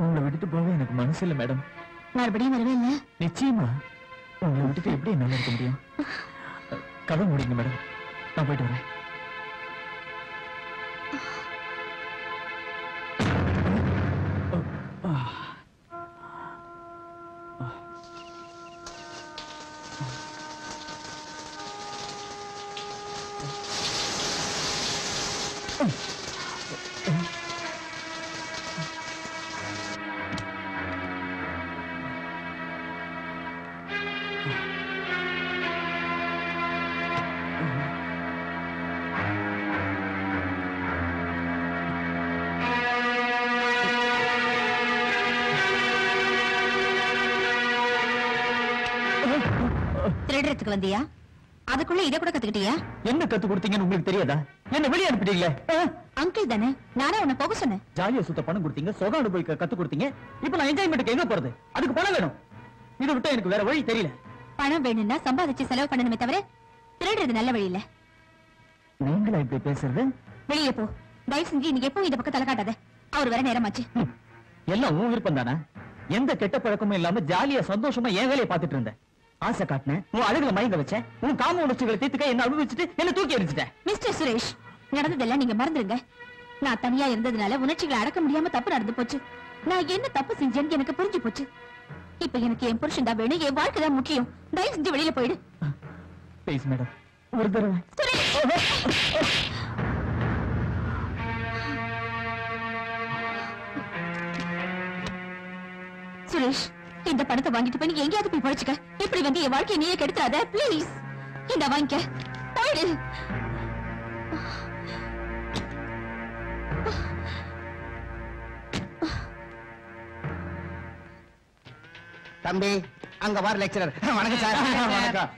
உங்களை விட்டுட்டு போக எனக்கு மனசு இல்ல மேடம். மறுபடியும் வரவே இல்ல? நிச்சயமா. உங்களை விட்டுட்டு எப்படி என்னால இருக்க முடியும்? கதை முடிங்க மேடம், நான் போயிட்டு வரேன். திருடுறதுக்கு வந்தியா? அதுக்குள்ள இத கூட கத்துக்கிட்டியா? என்ன கத்து கொடுத்தீங்கன்னு உங்களுக்கு தெரியாதா? என்ன வெளியே அனுப்பிட்டீங்களே. அங்கிள் தானே, நானே உன்னை போக சொன்னேன். ஜாலியா சுத்த பணம் கொடுத்தீங்க, சொகம் அனுபவிக்க கத்து கொடுத்தீங்க. இப்ப நான் என்ஜாய்மெண்ட்டுக்கு எங்க போறது? அதுக்கு பணம் வேணும். இதை விட்டு எனக்கு வேற வழி தெரியல. பணம் வேணும்னா சம்பாதிச்சு செலவு பண்ணணுமே தவிர திருடுறது நல்ல வழி இல்ல. நீங்களா இப்படி பேசுறது? வெளியே போ. தயவு செஞ்சு இன்னைக்கு எப்பவும் இந்த பக்கம் தலை காட்டாத. அவர் வர நேரமாச்சு. எல்லாம் உன் விருப்பம் தானே? எந்த கெட்ட பழக்கமும் இல்லாம ஜாலியா சந்தோஷமா என் வேலையை பார்த்துட்டு இருந்தேன். ஆசை காட்டினேன், உன் அழகுல மயங்க வச்சேன், உன் காம உணர்ச்சிகளை தீர்த்துக்க என்ன அனுபவிச்சுட்டு என்ன தூக்கி எரிஞ்சிட்டேன். மிஸ்டர் சுரேஷ், நடந்ததெல்லாம் நீங்க மறந்துருங்க. நான் தனியா இருந்ததுனால உணர்ச்சிகளை அடக்க முடியாம தப்பு நடந்து போச்சு. நான் என்ன தப்பு செஞ்சேன்னு எனக்கு புரிஞ்சு போச்சு. இப்ப எனக்கு என் புருஷன் தான் வேணும், என் வாழ்க்கை தான் முக்கியம். தயவு செஞ்சு வெளியில போயிடு. ப்ளீஸ் மேடம், ஒரு தடவை. சுரேஷ், இந்த பணத்தை வாங்கிட்டு போய் நீ எங்கேயாவது போய் பழிச்சுக்க. இப்படி வந்து என் வாழ்க்கையை நீயே கெடுத்துறாத ப்ளீஸ். இந்த வாங்கிக்க, போயிடு. தம்பி, அங்க வர லெக்சரர். வணக்கம் சார். வணக்கம்.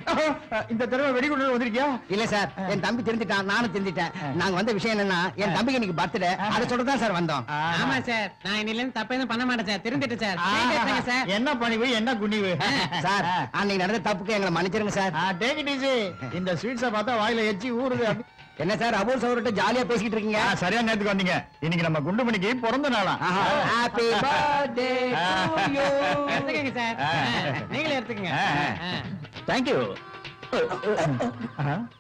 இந்த தடவை வெடிகுண்டு வந்திருக்கியா? இல்ல சார், என் தம்பி தெரிஞ்சிட்டான், நானும் தெரிஞ்சிட்டேன். நாங்க வந்த விஷயம் என்னன்னா, என் தம்பிக்கு இன்னைக்கு பர்த்டே, அதை சொல்றதான் சார் வந்தோம். ஆமா சார், நான் இன்னில இருந்து தப்பு எதுவும் பண்ண மாட்டேன் சார். தெரிஞ்சிட்டேன் சார். சார் என்ன பணிவு, என்ன குனிவு? சார், அன்னைக்கு நடந்த தப்புக்கு எங்களை மன்னிச்சிருங்க சார். Take it easy. இந்த ஸ்வீட்ஸை பார்த்தா வாயில எச்சி ஊறுது. என்ன சார், அபூர் சௌர்கிட்ட ஜாலியா பேசிக்கிட்டு இருக்கீங்க? சரியா நேரத்துக்கு வந்தீங்க. இன்னைக்கு நம்ம குண்டுமணிக்கு பிறந்த நாளா? Happy birthday to you. எடுத்துக்கங்க சார், நீங்களே எடுத்துக்கங்க. தேங்க்யூ.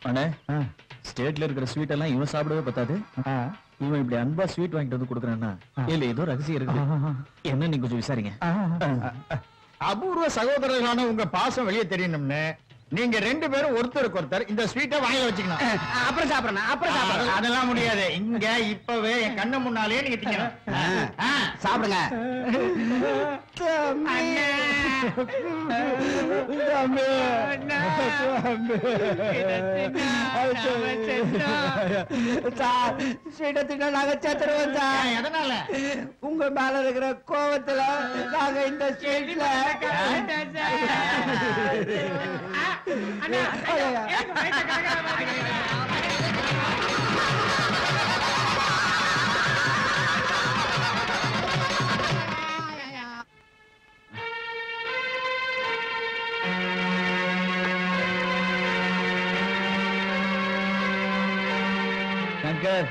அண்ணே, ஸ்டேட்ல இருக்கிற ஸ்வீட் எல்லாம் இவன் சாப்பிடவே பத்தாது. இவன் இப்படி அன்பா ஸ்வீட் வாங்கிட்டு வந்து கொடுக்குறான்னா இல்ல ஏதோ ரகசியம் இருக்கு. என்ன நீங்க கொஞ்சம் விசாரிங்க. அபூர்வ சகோதரர்களான உங்க பாசம் வெளியே தெரியணும்னு நீங்க 2 பேரும் ஒருத்தருக்கு ஒருத்தர் இந்த ஸ்வீட்டை வாயில வச்சுக்கணும். அப்புறம் சாப்பிடுறேன். அதெல்லாம் முடியாது. இங்க இப்பவே என் கண்ணு முன்னாலே நீங்க திங்கணும். சாப்பிடுங்க. எதனால? உங்க மேல இருக்கிற கோவத்துல நாங்க இந்த ஸ்டேட்ல சங்கர்,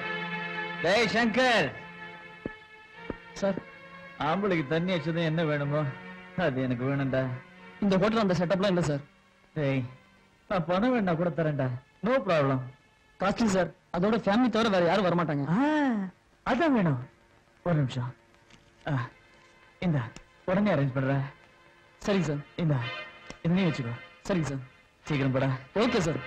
டேய் சங்கர். சார், ஆம்பளைக்கு தண்ணி வச்சதும் என்ன வேணுமோ அது எனக்கு வேணும்டா. இந்த ஹோட்டல் அந்த செட்டப்லாம் இல்ல சார். டேய், நான் பணம் வேணா கூட தரேன்டா. No problem. Costly sir. அதோட ஃபேமிலி தவிர வேற யாரும் வரமாட்டாங்க. அதான் வேணும். ஒரு நிமிஷம். இந்த உடனே அரேஞ்ச் பண்ற. சரிங்க சார். இந்த நீ வச்சுக்கோ. சரிங்க சார். சீக்கிரம் போடா. Okay sir.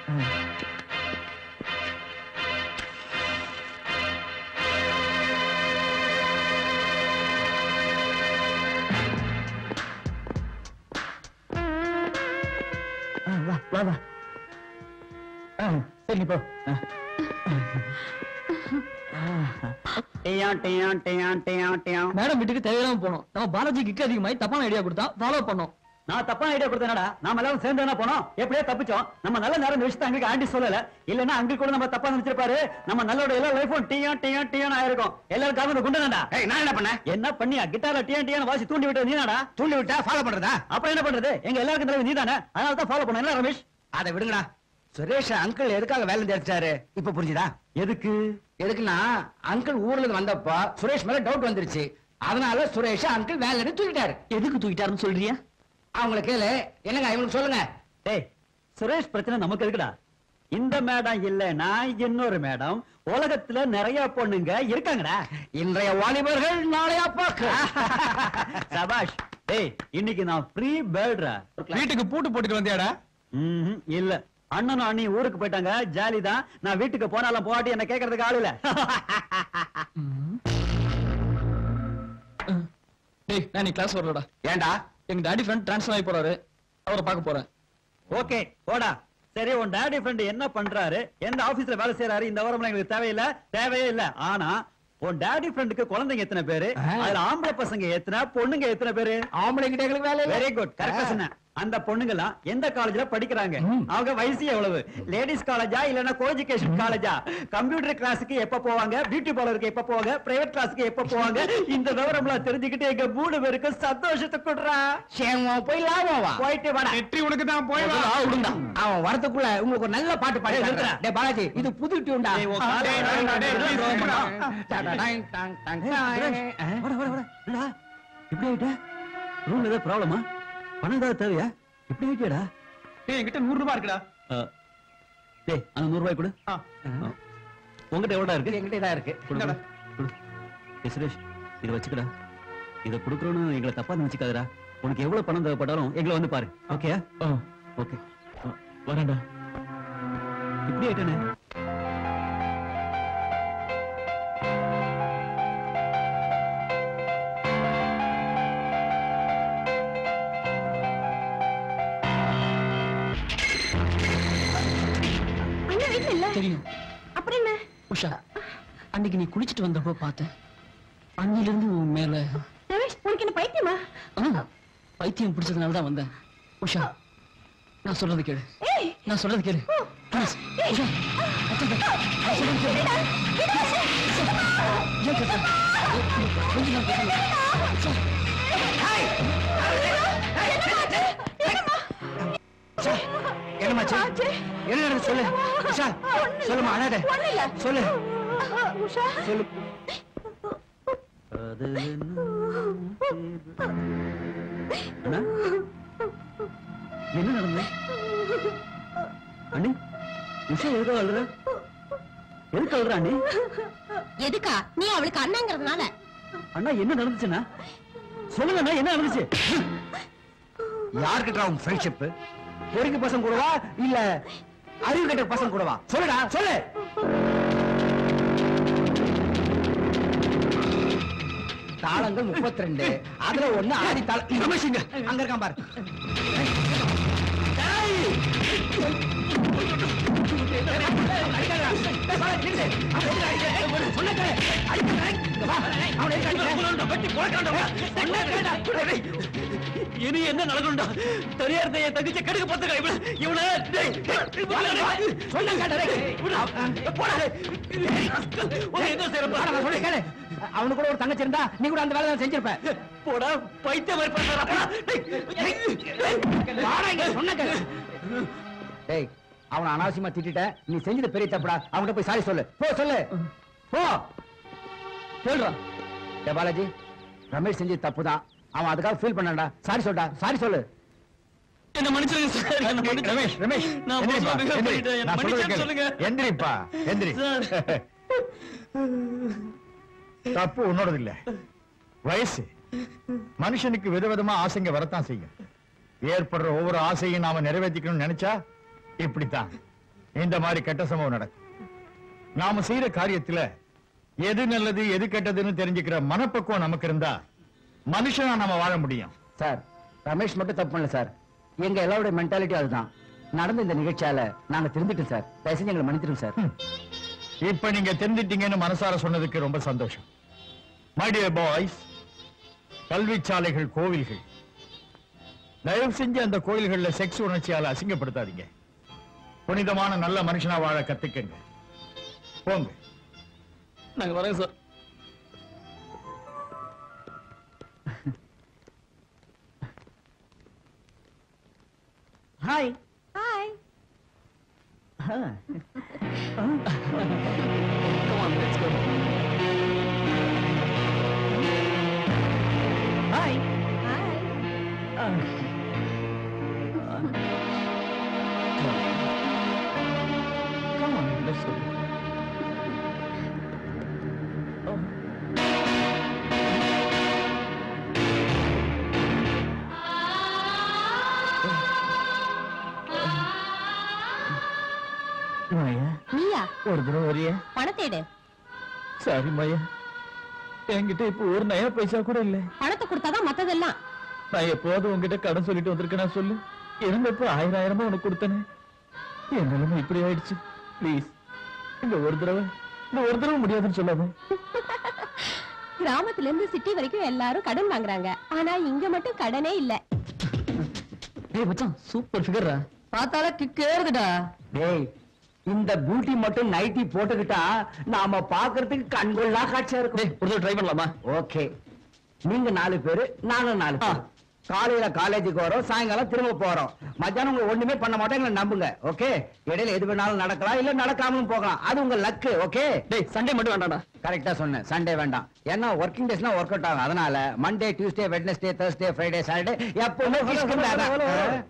வா வா வா. சரி நீ போ. மேடம் வீட்டுக்கு தேவையில்லாம போனோம். நம்ம பாலாஜி கிக்கு அதிகமாயி தப்பான ஐடியா கொடுத்தா ஃபாலோ பண்ணோம். நான் தப்பான ஐடியா கொடுத்தேனடா. நாம எல்லாரும் சேர்ந்து என்ன போனோம்? எப்படியே தப்பிச்சோம். நம்ம நல்ல நேரம் விஷயத்தை அங்க ஆண்டி சொல்லல. இல்லன்னா அங்க கூட நம்ம தப்பா நினைச்சிருப்பாரு. நம்ம நல்லோட எல்லா லைஃபும் டியான் ஆயிருக்கும். எல்லாரும் காரணம் குண்டனடா. நான் என்ன பண்ணேன்? என்ன பண்ணியா? கிட்டார்ல டியான் வாசி தூண்டி விட்டது நீதானடா? தூண்டி விட்டா ஃபாலோ பண்றதா? அப்புறம் என்ன பண்றது? எங்க எல்லாருக்கும் தலைவர் நீதானே. அதனால தான் ஃபாலோ பண்ண. என்ன ரமேஷ்? அதை விடுங்கடா. சுரேஷ் அங்கிள் எதுக்காக வேலை தேடிச்சாரு இப்ப புரிஞ்சுதா? எதுக்குன்னா அங்கிள் ஊர்ல இருந்து வந்தப்ப சுரேஷ் மேல டவுட் வந்துருச்சு. அதனால சுரேஷ் அங்கிள் வேலை தூக்கிட்டாரு. எதுக்கு தூக்கிட்டாருன்னு சொல்றியா? அவங்கள கேளு. என்னங்க இவங்களுக்கு சொல்லுங்க. டேய், சுரேஷ் பிரச்சனை நமக்கு இருக்குடா. இந்த மேடம் இல்லனா இன்னொரு மேடம். உலகத்துல நிறைய பொண்ணுங்க இருக்காங்கடா. இன்றைய வாலிபர்கள் நாளைய அப்பாக்கு. சபாஷ். டேய், இன்னைக்கு நான் ஃப்ரீ பேர்ட்ரா. வீட்டுக்கு பூட்டு போட்டுட்டு வந்தியாடா? இல்ல, அண்ணனும் அண்ணி ஊருக்கு போயிட்டாங்க. ஜாலி தான். நான் வீட்டுக்கு போனாலும் போகாட்டி என்ன கேட்கறதுக்கு ஆள் இல்ல. டேய், நான் நீ கிளாஸ் வரலடா. ஏண்டா? எங்க டாடி ஃப்ரெண்ட் ட்ரான்ஸ்ஃபர் ஆகி போறாரு. அவரை பார்க்க போறேன். ஓகே, போடா. சரி, உன் டாடி ஃப்ரெண்ட் என்ன பண்றாரு? எந்த ஆபீஸ்ல வேலை செய்யறாரு? இந்த விவரம் எங்களுக்கு தேவையே இல்ல. ஆனா உன் டாடி ஃப்ரெண்டுக்கு குழந்தைங்க எத்தனை பேரு? அதுல ஆம்பளை பசங்க எத்தனை, பொண்ணுங்க எத்தனை பேரு? ஆம்பளை கிட்ட எங்களுக்கு வேலை இல்ல. வெரி குட், கரெக்டா சொன்ன. அந்த பொண்ணுங்க எல்லாம் எந்த காலேஜ்ல படிக்கிறாங்க? அவங்க வயசு எவ்வளவு? லேடிஸ் காலேஜா இல்லனா கோ எஜுகேஷன் காலேஜா? கம்ப்யூட்டர் கிளாஸுக்கு எப்ப போவாங்க? பியூட்டி பார்லருக்கு எப்ப போவாங்க? பிரைவேட் கிளாஸுக்கு எப்ப போவாங்க? இந்த விவரம்லாம் தெரிஞ்சுக்கிட்டு எங்க 3 பேருக்கு சந்தோஷத்தை கொடுறா. சேமம் போய் லாபம் வா. போயிட்டு வாடா. வெற்றி உனக்கு தான். போய் வா. அவன் வரதுக்குள்ள உங்களுக்கு ஒரு நல்ல பாட்டு பாடி காட்டுறேன். டேய் பாலாஜி, இது புது டியூன்டா. இப்படி ஆயிட்ட? ரூம்ல ஏதாவது ப்ராப்ளமா? பணம் ஏதாவது தேவையா? இப்படி ஆயிட்டியாடா? டேய், என்கிட்ட 100 ரூபாய் இருக்குடா. டேய், அந்த 100 ரூபாய் கொடு. உங்ககிட்ட எவ்வளவு இருக்கு? என்கிட்ட இதா இருக்கு. கொடு. சுரேஷ், இத வச்சுக்கடா. இத குடுக்கறோம்னு எங்களை தப்பா நினைச்சுக்காதடா. உனக்கு எவ்வளவு பணம் தேவைப்பட்டாலும் எங்களை வந்து பாரு. ஓகே? ஓகே. வரேன்டா. இப்படி ஆயிட்டானே. தெரியும். அப்புறம் என்ன? உஷா, அன்னைக்கு நீ குளிச்சிட்டு வந்தப்போ பார்த்தேன். அன்னில இருந்து உன் மேல ரமேஷ், உனக்கு என்ன பைத்தியமா? பைத்தியம் பிடிச்சதுனால தான் வந்தேன். உஷா, நான் சொல்றது கேளு. ஏய், நான் சொல்றது கேளு. ப்ளீஸ். உஷா, நான் சொல்றது கேளு. ஏன் கேட்க? கொஞ்சம் நான் பேசணும். உஷா. என்னமாச்சு? என்ன நடந்து சொல்லு. உஷா, சொல்லுமா. அழாத. சொல்லு. உஷா, சொல்லு. அண்ணா, என்ன நடந்தது? அண்ணி, உஷா எதுக்காக அழுற? எதுக்கு அழுற அண்ணி? எதுக்கா? நீ அவளுக்கு அண்ணங்கிறதுனால. அண்ணா, என்ன நடந்துச்சுன்னா சொல்லுங்க. என்ன நடந்துச்சு? யார்கிட்ட உன் ஃப்ரெண்ட்ஷிப்? பொறுக்கி பசங்க கூடவா இல்ல அறிவு கட்ட பசங்க கூடவா? சொல்லுடா சொல்லு. தாளங்கள் 32, அதுல ஒண்ணு ஆதி தாளம். ரமேஷுங்க அங்க இருக்கான் பாரு. இனி என்ன நடக்கும்டா? தெரியாத என் தங்கச்சி கெடுக்க பார்த்துக்க இவனை அவனு கூட ஒரு தங்கச்சி இருந்தா நீ கூட அந்த வேலை செஞ்சிருப்ப. போடா பைத்தியம் மாதிரி சொன்ன டேய் அவனை அனாவசியமா திட்டிட்ட. நீ செஞ்சது பெரிய தப்புடா. அவன்கிட்ட போய் சாரி சொல்லு. போ சொல்லு போ சொல்றான். பாலாஜி ரமேஷ் செஞ்சது தப்புதான். அவன் அதுக்காக ஃபீல் பண்ணான்டா. சாரி சொல்டா. சாரி சொல்லு. என்ன மன்னிச்சிருங்க சார். ரமேஷ் ரமேஷ் நான் மோசமா behave பண்ணிட்டேன். என்ன மன்னிச்சு சொல்லுங்க. எந்திரிப்பா எந்திரி. தப்பு உன்னோடது இல்ல, வயசு. மனுஷனுக்கு விதவிதமா ஆசைங்க வரத்தான் செய்யும். ஏற்படுற ஒவ்வொரு ஆசையும் நாம நிறைவேற்றிக்கணும்னு நினைச்சா இப்படித்தான் இந்த மாதிரி கெட்ட சம்பவம் நடக்கும். நாம செய்யற காரியத்துல எது நல்லது எது கெட்டதுன்னு தெரிஞ்சுக்கிற மனப்பக்குவம் நமக்கு இருந்தா மனுஷனா நாம வாழ முடியும். சார் ரமேஷ் மட்டும் தப்பு பண்ணல சார். எங்க எல்லாரோட மென்டாலிட்டி அதுதான். நடந்த இந்த நிகழ்ச்சியால நாங்க தெரிஞ்சுட்டோம் சார். தயவு செஞ்சு எங்களை மன்னிச்சிருங்க சார். இப்ப நீங்க தெரிஞ்சிட்டீங்கன்னு மனசார சொன்னதுக்கு ரொம்ப சந்தோஷம். மை டியர் பாய்ஸ், கல்விச்சாலைகள், கோவில்கள், தயவு செஞ்சு அந்த கோயில்கள்ல செக்ஸ் உணர்ச்சியால அசிங்கப்படுத்தாதீங்க. புனிதமான நல்ல மனுஷனா வாழ கத்துக்கங்க. போங்க. நாங்க வரேன் sir. Hi hi. Come on, let's go. Hi hi. Come on, let's go. மாயா நீயா? ஒரு தடவை வரிய. பணத்தை எடு. சாரி மாயா, என்கிட்ட இப்ப ஒரு நயா பைசா கூட இல்ல. பணத்தை கொடுத்தாதான் மத்ததெல்லாம். நான் எப்போது உங்ககிட்ட கடன் சொல்லிட்டு வந்திருக்கேன் சொல்லு. இருந்தப்ப 1000 உனக்கு கொடுத்தனே. என் நிலைமை இப்படி ஆயிடுச்சு. ப்ளீஸ் இந்த ஒரு தடவை முடியாதுன்னு சொல்லாத. கிராமத்துல இருந்து சிட்டி வரைக்கும் எல்லாரும் கடன் வாங்குறாங்க. ஆனா இங்க மட்டும் கடனே இல்ல. டேய் மச்சான், சூப்பர் ஃபிகர்ரா. பார்த்தால கிக் ஏறுதுடா. டேய் இந்த பியூட்டி மட்டும் நைட்டி போட்டுக்கிட்டா நாம பாக்குறதுக்கு கண்கொள்ளா காட்சியா இருக்கும். டேய் ஒரு தடவை ட்ரை பண்ணலாமா? ஓகே. நீங்க 4 பேரு, நாங்க 4 பேர். காலையில காலேஜுக்கு வரோம், சாயங்காலம் திரும்ப போறோம். மத்தியானம் உங்க ஒண்ணுமே பண்ண மாட்டோம், எங்களை நம்புங்க. ஓகே. இடையில எது வேணாலும் நடக்கலாம், இல்ல நடக்காமலும் போகலாம். அது உங்க லக்கு. ஓகே. டேய் சண்டே மட்டும் வேண்டாம்டா. கரெக்டா சொன்னேன். சண்டே வேண்டாம். ஏன்னா ஒர்க்கிங் டேஸ்னா ஒர்க் அவுட் ஆகும். அதனால Monday, Tuesday, Wednesday, Thursday, Friday, Saturday எப்பவுமே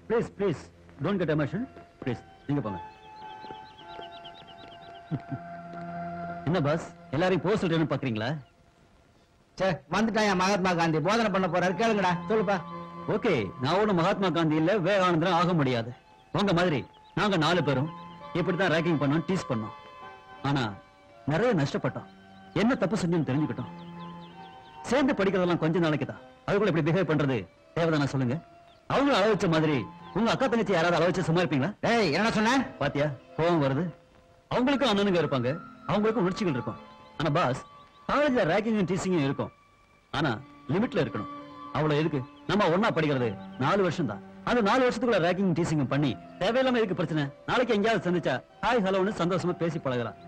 please please don't get emotion. Please நீங்க போங்க. என்ன பாஸ், எல்லாரையும் போக சொல்றேன்னு பாக்குறீங்களா? சே வந்துட்டான் மகாத்மா காந்தி போதனை பண்ண போறாரு. கேளுங்கடா. சொல்லுப்பா. ஓகே, நான் ஒண்ணு மகாத்மா காந்தி இல்ல, விவேகானந்தரும் ஆக முடியாது. உங்க மாதிரி நாங்க 4 பேரும் இப்படித்தான் ரேக்கிங் பண்ணோம், டீஸ் பண்ணோம். ஆனா நிறைய நஷ்டப்பட்டோம். என்ன தப்பு செஞ்சோம்னு தெரிஞ்சுக்கிட்டோம். சேர்ந்து படிக்கிறதெல்லாம் கொஞ்ச நாளைக்கு தான். அதுக்குள்ள இப்படி பிஹேவ் பண்றது தேவைதானா சொல்லுங்க? அவங்களும் அள வச்ச மாதிரி உங்க அக்கா தங்கச்சி யாராவது அள வச்சு சும்மா இருப்பீங்களா? ஏய் என்ன சொன்ன? பாத்தியா கோவம் வருது. அவங்களுக்கும் அண்ணனுங்க இருப்பாங்க, அவங்களுக்கும் உணர்ச்சிகள் இருக்கும். ஆனா பாஸ், காலேஜ்ல ரேக்கிங் டீசிங் இருக்கும். ஆனா லிமிட்ல இருக்கணும். அவ்வளவு எதுக்கு? நம்ம ஒண்ணா படிக்கிறது 4 வருஷம் தான். அந்த 4 வருஷத்துக்குள்ள ரேக்கிங் டீசிங் பண்ணி தேவையில்லாம எதுக்கு பிரச்சனை? நாளைக்கு எங்கேயாவது சந்திச்சா ஹாய் ஹலோன்னு சந்தோஷமா பேசி பழகலாம்.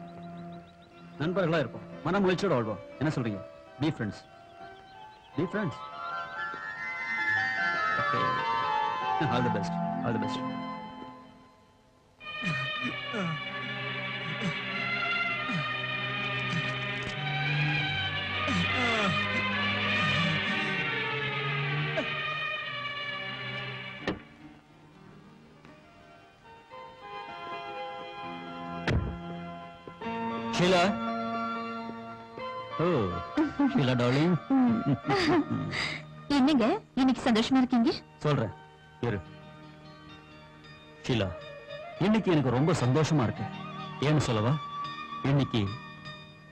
நண்பர்களா இருப்போம், மன முயற்சியோட வாழ்வோம். என்ன சொல்றீங்க? Be friends. Be friends. Okay, all the best. All the best. Sheela. Oh Sheela darling. என்னங்க இன்னைக்கு சந்தோஷமா இருக்கீங்க? சொல்றேன் இரு. ஷீலா, இன்னைக்கு எனக்கு ரொம்ப சந்தோஷமா இருக்கு. ஏன்னு சொல்லவா? இன்னைக்கு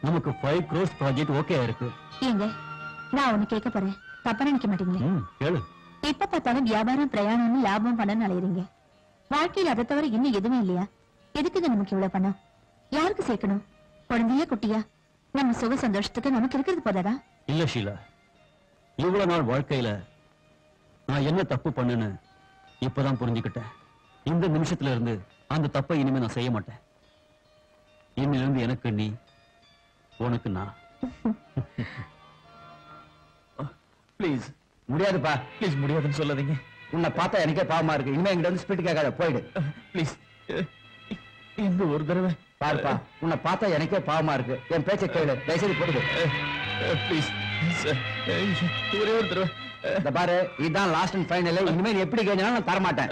நமக்கு 5 crores ப்ராஜெக்ட் ஓகே ஆயிருக்கு. ஏங்க, நான் ஒண்ணு கேட்க போறேன், தப்பா நினைக்க மாட்டீங்களே? கேளு. எப்ப பார்த்தாலும் வியாபாரம் பிரயாணம்னு லாபம் பண்ண அலையறீங்க. வாழ்க்கையில் அதை தவிர இன்னும் எதுவுமே இல்லையா? எதுக்குங்க நமக்கு இவ்வளவு பணம்? யாருக்கு சேர்க்கணும்? குழந்தையா குட்டியா? நம்ம சுக சந்தோஷத்துக்கு நமக்கு இருக்கிறது போதாதா? இல்ல ஷீலா, இவ்வளவு நாள் வாழ்க்கையில நான் என்ன தப்பு பண்ணுன்னு இப்பதான் புரிஞ்சுக்கிட்டேன். இந்த நிமிஷத்துல இருந்து அந்த தப்பை இனிமே நான் செய்ய மாட்டேன். இன்னிலிருந்து எனக்கு நீ, உனக்கு நான். ப்ளீஸ். முடியாதுப்பா. ப்ளீஸ், முடியாதுன்னு சொல்லாதீங்க. உன்னை பார்த்தா எனக்கே பாவமா இருக்கு. இனிமே எங்கிட்ட வந்து ஸ்பீட் கேட்காத, போயிடு. ப்ளீஸ், இந்த ஒரு தடவை பாருப்பா, உன்னை பார்த்தா எனக்கே பாவமா இருக்கு. என் பேச்சை கேளு, தயவுசெய்து போடுது. ப்ளீஸ், ஒரே ஒரு தடவை. இந்த பாரு, இதுதான் லாஸ்ட் அண்ட் ஃபைனல். இனிமே நீ எப்படி கேஞ்சாலும் நான் தரமாட்டேன்.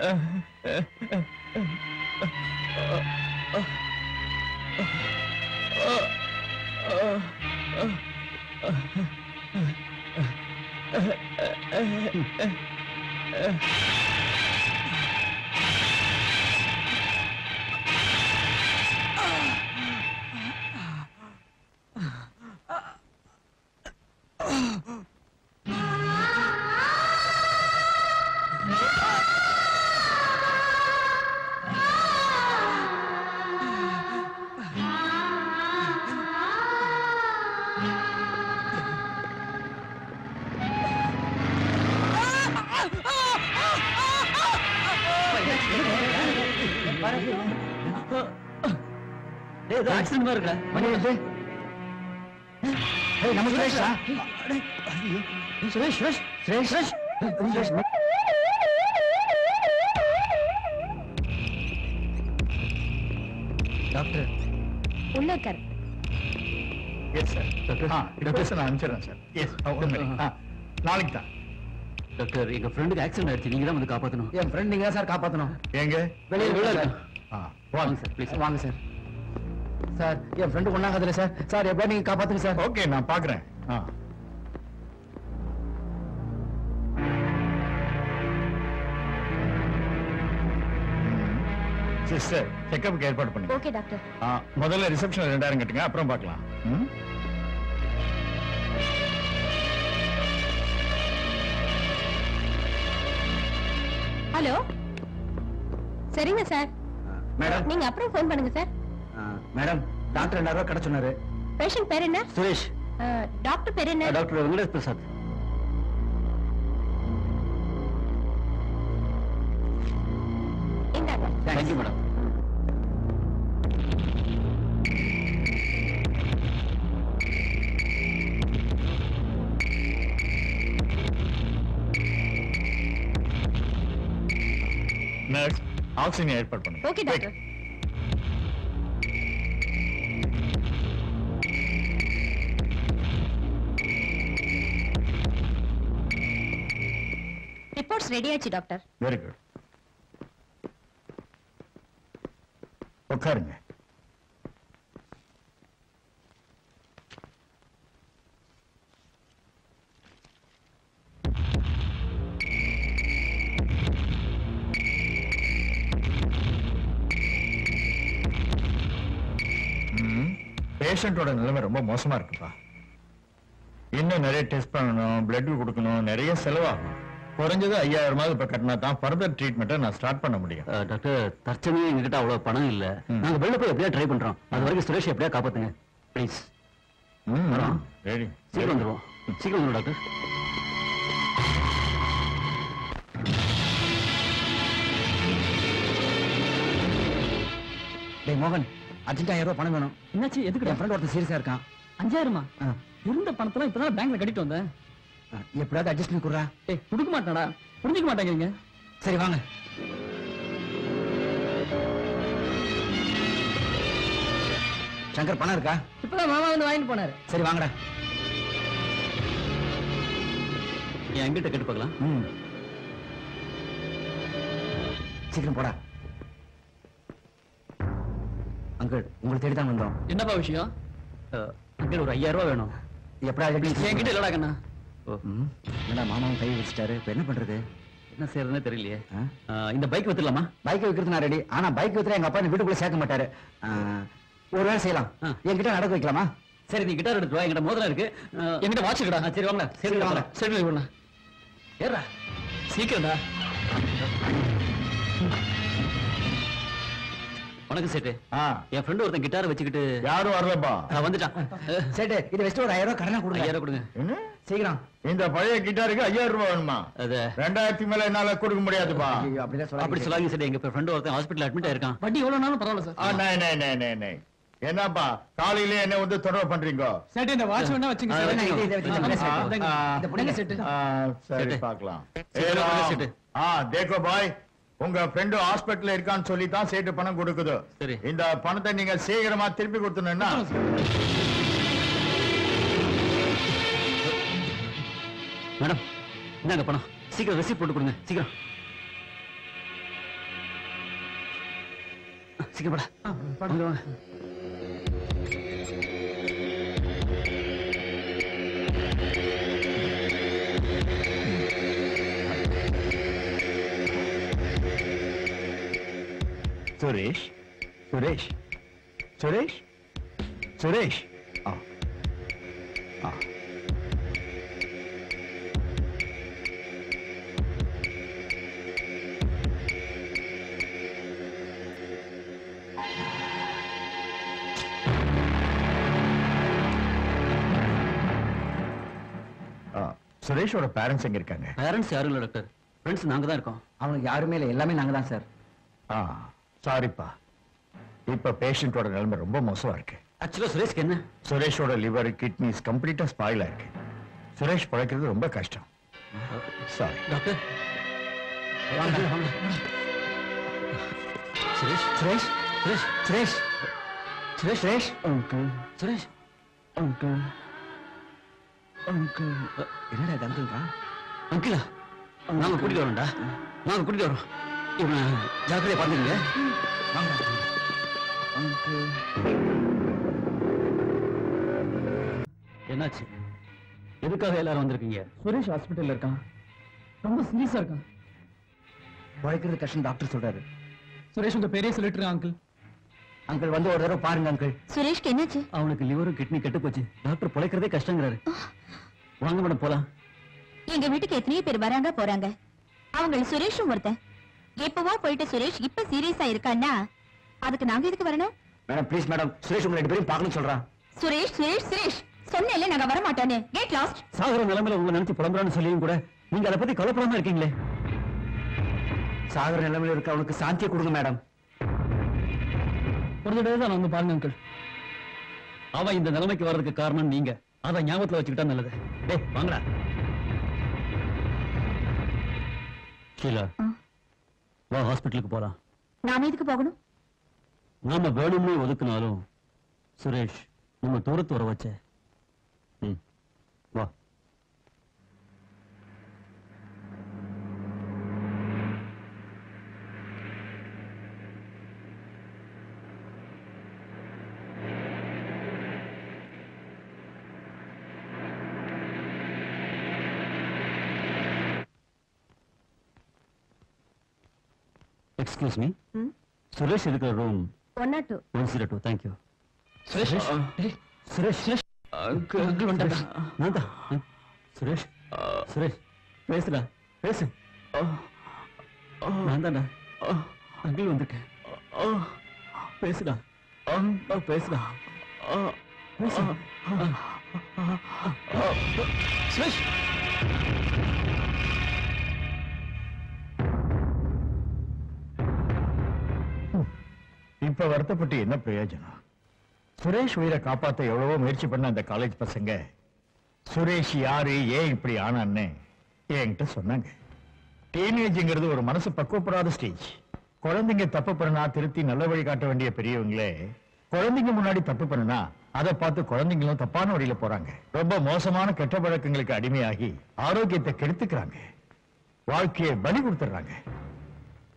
ஆக்சிடென்ட் இருக்கா? நம்ம சுரேஷா? சுரேஷ், சுரேஷ், சுரேஷ், சுரேஷ், சுரேஷ். டாக்டர் உள்ள இருக்காரு. Yes sir. டாக்டர் நான் அனுப்பிச்சிடுறேன் சார். எஸ், நாளைக்கு தான். டாக்டர், எங்க ஃப்ரெண்டுக்கு ஆக்சிடென்ட் ஆயிடுச்சு. நீங்க தான் வந்து காப்பாத்தணும். என் ஃப்ரெண்ட் நீங்க தான் சார் காப்பாத்தணும். எங்க? வெளியே சார். வாங்க சார், ப்ளீஸ் வாங்க சார். சார், என் ஃப்ரெண்டு ஒண்ணாகாதுல சார். சார், எப்போ நீங்க காப்பாத்துங்க சார். ஓகே, நான் பாக்குறேன். சிஸ்டர், செக்கப்புக்கு ஏற்பாடு பண்ணுங்க. Okay doctor. முதல்ல ரிசப்ஷன் 2000 கட்டுங்க, அப்புறம் பார்க்கலாம். ஹலோ. சரிங்க சார். மேடம், நீங்க அப்புறம் ஃபோன் பண்ணுங்க சார். மேடம், டாக்டர் 2000 ரூபாய் கடை சொன்னாரு. பேஷண்ட் பேர் என்ன? சுரேஷ். டாக்டர் பேர் என்ன? டாக்டர் வெங்கடேஷ் பிரசாத். இந்தாங்க. Thank you madam. நர்ஸ், ஆக்சிஜன் ஏற்பாடு பண்ணுங்க. Okay doctor. ரிப்போர்ட்ஸ் ரெடி ஆச்சு டாக்டர். Very good. உட்காருங்க. பேஷண்டோட நிலைமை ரொம்ப மோசமா இருக்குப்பா. இன்னும் நிறைய டெஸ்ட் பண்ணணும், பிளட் கொடுக்கணும், நிறைய செலவாகும். குறைஞ்சது 5000 இப்ப கட்டினா தான் ஃபர்தர் ட்ரீட்மெண்ட்டை நான் ஸ்டார்ட் பண்ண முடியும். டாக்டர், தற்சமயம் எங்ககிட்ட அவ்வளவு பணம் இல்ல. நாங்க வெளில போய் எப்படியா ட்ரை பண்றோம். அது வரைக்கும் சுரேஷ் எப்படியா காப்பாத்துங்க ப்ளீஸ். ரெடி. சீக்கிரம் வந்துருவோம். சீக்கிரம் வந்துடும் டாக்டர். டேய் மோகன், அர்ஜென்ட் 5000 ரூபாய் பணம் வேணும். என்னாச்சு? எதுக்கு? என் ஃப்ரெண்ட் ஒருத்தர் சீரியஸா இருக்கான். 5000? இருந்த பணத்தெல்லாம் இப்பதான் பேங்க்ல கட்டிட்டு வந்தேன். எப்படியாவது அட்ஜஸ்ட் பண்ணி கொடுறா. ஏய், கொடுக்க மாட்டாடா. புரிஞ்சுக்க மாட்டேங்கிறீங்க. சரி வாங்க. சங்கர், பணம் இருக்கா? இப்பதான் மாமா வந்து வாங்கிட்டு போனாரு. சரி வாங்கடா. என்கிட்ட கேட்டு பார்க்கலாம். சீக்கிரம் போடா. அங்கிள், உங்களை தேடி தான் வந்தோம். என்னப்பா விஷயம்? அங்கிள், ஒரு 5000 ரூபாய் வேணும். எப்படா என்கிட்ட இல்லடா கண்ணா. என்னடா மாமாவும் கை வச்சுட்டாரு. இப்ப என்ன பண்றது? என்ன செய்யறதுன்னு தெரியலையே. இந்த பைக் வித்துலாமா? பைக் விற்கிறது நான் ரெடி. ஆனா பைக் வித்துற எங்க அப்பா வீட்டுக்குள்ள சேர்க்க மாட்டாரு. ஒரு வேலை செய்யலாம். என்கிட்ட நடக்க வைக்கலாமா? சரி, நீ கிட்டார் எடுத்து வா. என்கிட்ட மோதிரம் இருக்கு, என்கிட்ட வாட்ச் இருக்குடா. சரி வாங்க. சரி வாங்க. சரி வாங்க. ஏறா சீக்கிரம்டா. வணக்கம் சேட்டு. என் ஃப்ரெண்ட் ஒருத்தன் கிட்டார் வச்சுக்கிட்டு. யாரும் வரலப்பா. வந்துட்டான். சேட்டு இதை வச்சுட்டு ஒரு 1000 ரூபாய் கடனா கொடுங்க. 5000 கொடுங்க. என்ன சீக்கிரம். இந்த பழைய கிட்டாருக்கு 5000 ரூபாய் வேணுமா? அது 2000 மேல என்னால கொடுக்க முடியாதுப்பா. அப்படிதான் அப்படி சொல்லாங்க சேட்டு. எங்க ஃப்ரெண்ட் ஒருத்தன் ஹாஸ்பிடல் அட்மிட் ஆயிருக்கான். வட்டி எவ்வளவு நாளும் பரவாயில்ல சார். நை. என்னப்பா காலையில என்ன வந்து தொடர்பு பண்றீங்க? சேட்டு இந்த வாட்ச் வேணா வச்சுங்க சார். இந்த புடிங்க சேட்டு. சரி பார்க்கலாம். சேட்டு. தேக்கோ பாய், உங்க ஃப்ரெண்டு ஹாஸ்பிடல்ல இருக்கான்னு சொல்லி தான் சேட்டு பணம் கொடுக்குது. சரி. இந்த பணத்தை நீங்க சீக்கிரமா திருப்பி கொடுத்தணும்னா. மேடம் இந்தாங்க பணம். சீக்கிரம் ரெசிப்ட் போட்டு கொடுங்க. சீக்கிரம் சீக்கிரம் போடா. வாங்க வாங்க. சுரேஷ் சுரேஷ் சுரேஷ் சுரேஷ் சுரேஷோட பேரண்ட்ஸ் எங்க இருக்காங்க? பேரண்ட்ஸ் யாரும் இல்ல டாக்டர். ஃப்ரெண்ட்ஸ் நாங்க தான் இருக்கோம். அவனுக்கு யாருமே இல்லை, எல்லாமே நாங்க தான் சார். சாரிப்பா, இப்ப பேஷண்டோட நிலைமை ரொம்ப மோசமா இருக்கு. ஆக்சுவலா சுரேஷ்க்கு என்ன? சுரேஷோட லிவர் கிட்னிஸ் கம்ப்ளீட்டா ஸ்பாயில் இருக்கு. சுரேஷ் பழைக்கிறது ரொம்ப கஷ்டம். Sorry doctor. வாங்க வாங்க. Suresh Suresh Suresh Suresh Suresh Suresh uncle Suresh uncle uncle. என்னடா இது அங்கிள்ரா? அங்கிளா? நாங்க கூட்டிட்டு வரோம்டா. நாங்க கூட்டிட்டு வரோம். இவனை ஜாக்கிரதையா பாத்துக்கங்க. என்னாச்சு? எதுக்காக எல்லாரும் வந்திருக்கீங்க? சுரேஷ் ஹாஸ்பிட்டல்ல இருக்கான். ரொம்ப சீரியஸா இருக்கான். பழைக்கிறது கஷ்டம் டாக்டர் சொல்றாரு. சுரேஷ் உங்க பேரே சொல்லிட்டு இருக்கான் அங்கிள். அங்கிள் வந்து ஒரு தடவை பாருங்க அங்கிள். சுரேஷ்க்கு என்னாச்சு? அவனுக்கு லிவரும் கிட்னி கெட்டு போச்சு. டாக்டர் பிழைக்கிறதே கஷ்டங்கிறாரு. வாங்க மேடம் போலாம். எங்க வீட்டுக்கு எத்தனையோ பேர் வராங்க போறாங்க. அவங்க சுரேஷும் ஒருத்தன். எப்பவா போயிட்டு சுரேஷ் இப்ப சீரியஸா இருக்கான்னா அதுக்கு நாங்க எதுக்கு வரணும்? மேடம் ப்ளீஸ் மேடம், சுரேஷ் உங்க 2 பேரும் பார்க்கணும் சொல்றான். சுரேஷ் சுரேஷ் சுரேஷ் சொன்னேன்ல நாங்க வர மாட்டோன்னு. Get lost. சாகர நிலைமையில உங்களை நினைச்சு புலம்புறான்னு சொல்லியும் கூட நீங்க அதை பத்தி கவலைப்படாம இருக்கீங்களே. சாகர நிலைமையில இருக்க அவனுக்கு சாந்தியை கொடுங்க மேடம். ஒரு தடவை தான் வந்து பாருங்க அங்கிள். அவன் இந்த நிலைமைக்கு வர்றதுக்கு காரணம் நீங்க. அதை ஞாபகத்துல வச்சுக்கிட்டா நல்லது. டேய் வாங்கடா. ஷீலா வா, ஹாஸ்பிட்டலுக்கு போலாம். நாம எதுக்கு போகணும்? நாம வேணும்னு ஒதுக்குனாலும் சுரேஷ் நம்ம தூரத்து வர வச்ச. வா. Excuse me. சுரேஷ் இருக்கிற room 102. 102. Thank you. Suresh Suresh Suresh uncle வந்தாடா. நான் தான். சுரேஷ் சுரேஷ் பேசுடா பேசு. நான் தான்டா. அங்கிள் வந்திருக்கேன். பேசுடா பேசுடா பேசு. சுரேஷ் இப்ப வருத்தப்பட்டு என்ன பிரயோஜனம்? சுரேஷ் உயிரை காப்பாத்த எவ்வளவோ முயற்சி பண்ண அந்த காலேஜ் பசங்க சுரேஷ் யாரு, ஏன் இப்படி ஆனான்னு என்கிட்ட சொன்னாங்க. டீனேஜ்ங்கிறது ஒரு மனசு பக்குவப்படாத ஸ்டேஜ். குழந்தைங்க தப்பு பண்ணா திருத்தி நல்ல வழி காட்ட வேண்டிய பெரியவங்களே குழந்தைங்க முன்னாடி தப்பு பண்ணா அதை பார்த்து குழந்தைங்களும் தப்பான வழியில போறாங்க. ரொம்ப மோசமான கெட்ட பழக்கங்களுக்கு அடிமையாகி ஆரோக்கியத்தை கெடுத்துக்கிறாங்க. வாழ்க்கையை பலி கொடுத்துறாங்க.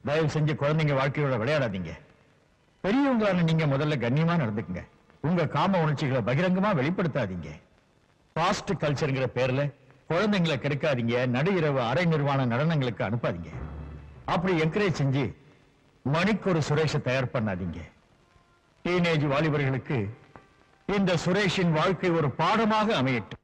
தயவு செஞ்சு குழந்தைங்க வாழ்க்கையோட விளையாடாதீங்க. பெரியவங்களான நீங்க முதல்ல கண்ணியமா நடந்துக்குங்க. உங்க காம உணர்ச்சிகளை பகிரங்கமா வெளிப்படுத்தாதீங்க. பாஸ்ட் கல்ச்சர்ங்கிற பேர்ல குழந்தைங்களை கெடுக்காதீங்க, நடு இரவு அரை நிர்வாண நடனங்களுக்கு அனுப்பாதீங்க. அப்படி என்கரேஜ் செஞ்சு மணிக்கு ஒரு சுரேஷை தயார் பண்ணாதீங்க. டீனேஜ் வாலிபர்களுக்கு இந்த சுரேஷின் வாழ்க்கை ஒரு பாடமாக அமையட்டும்.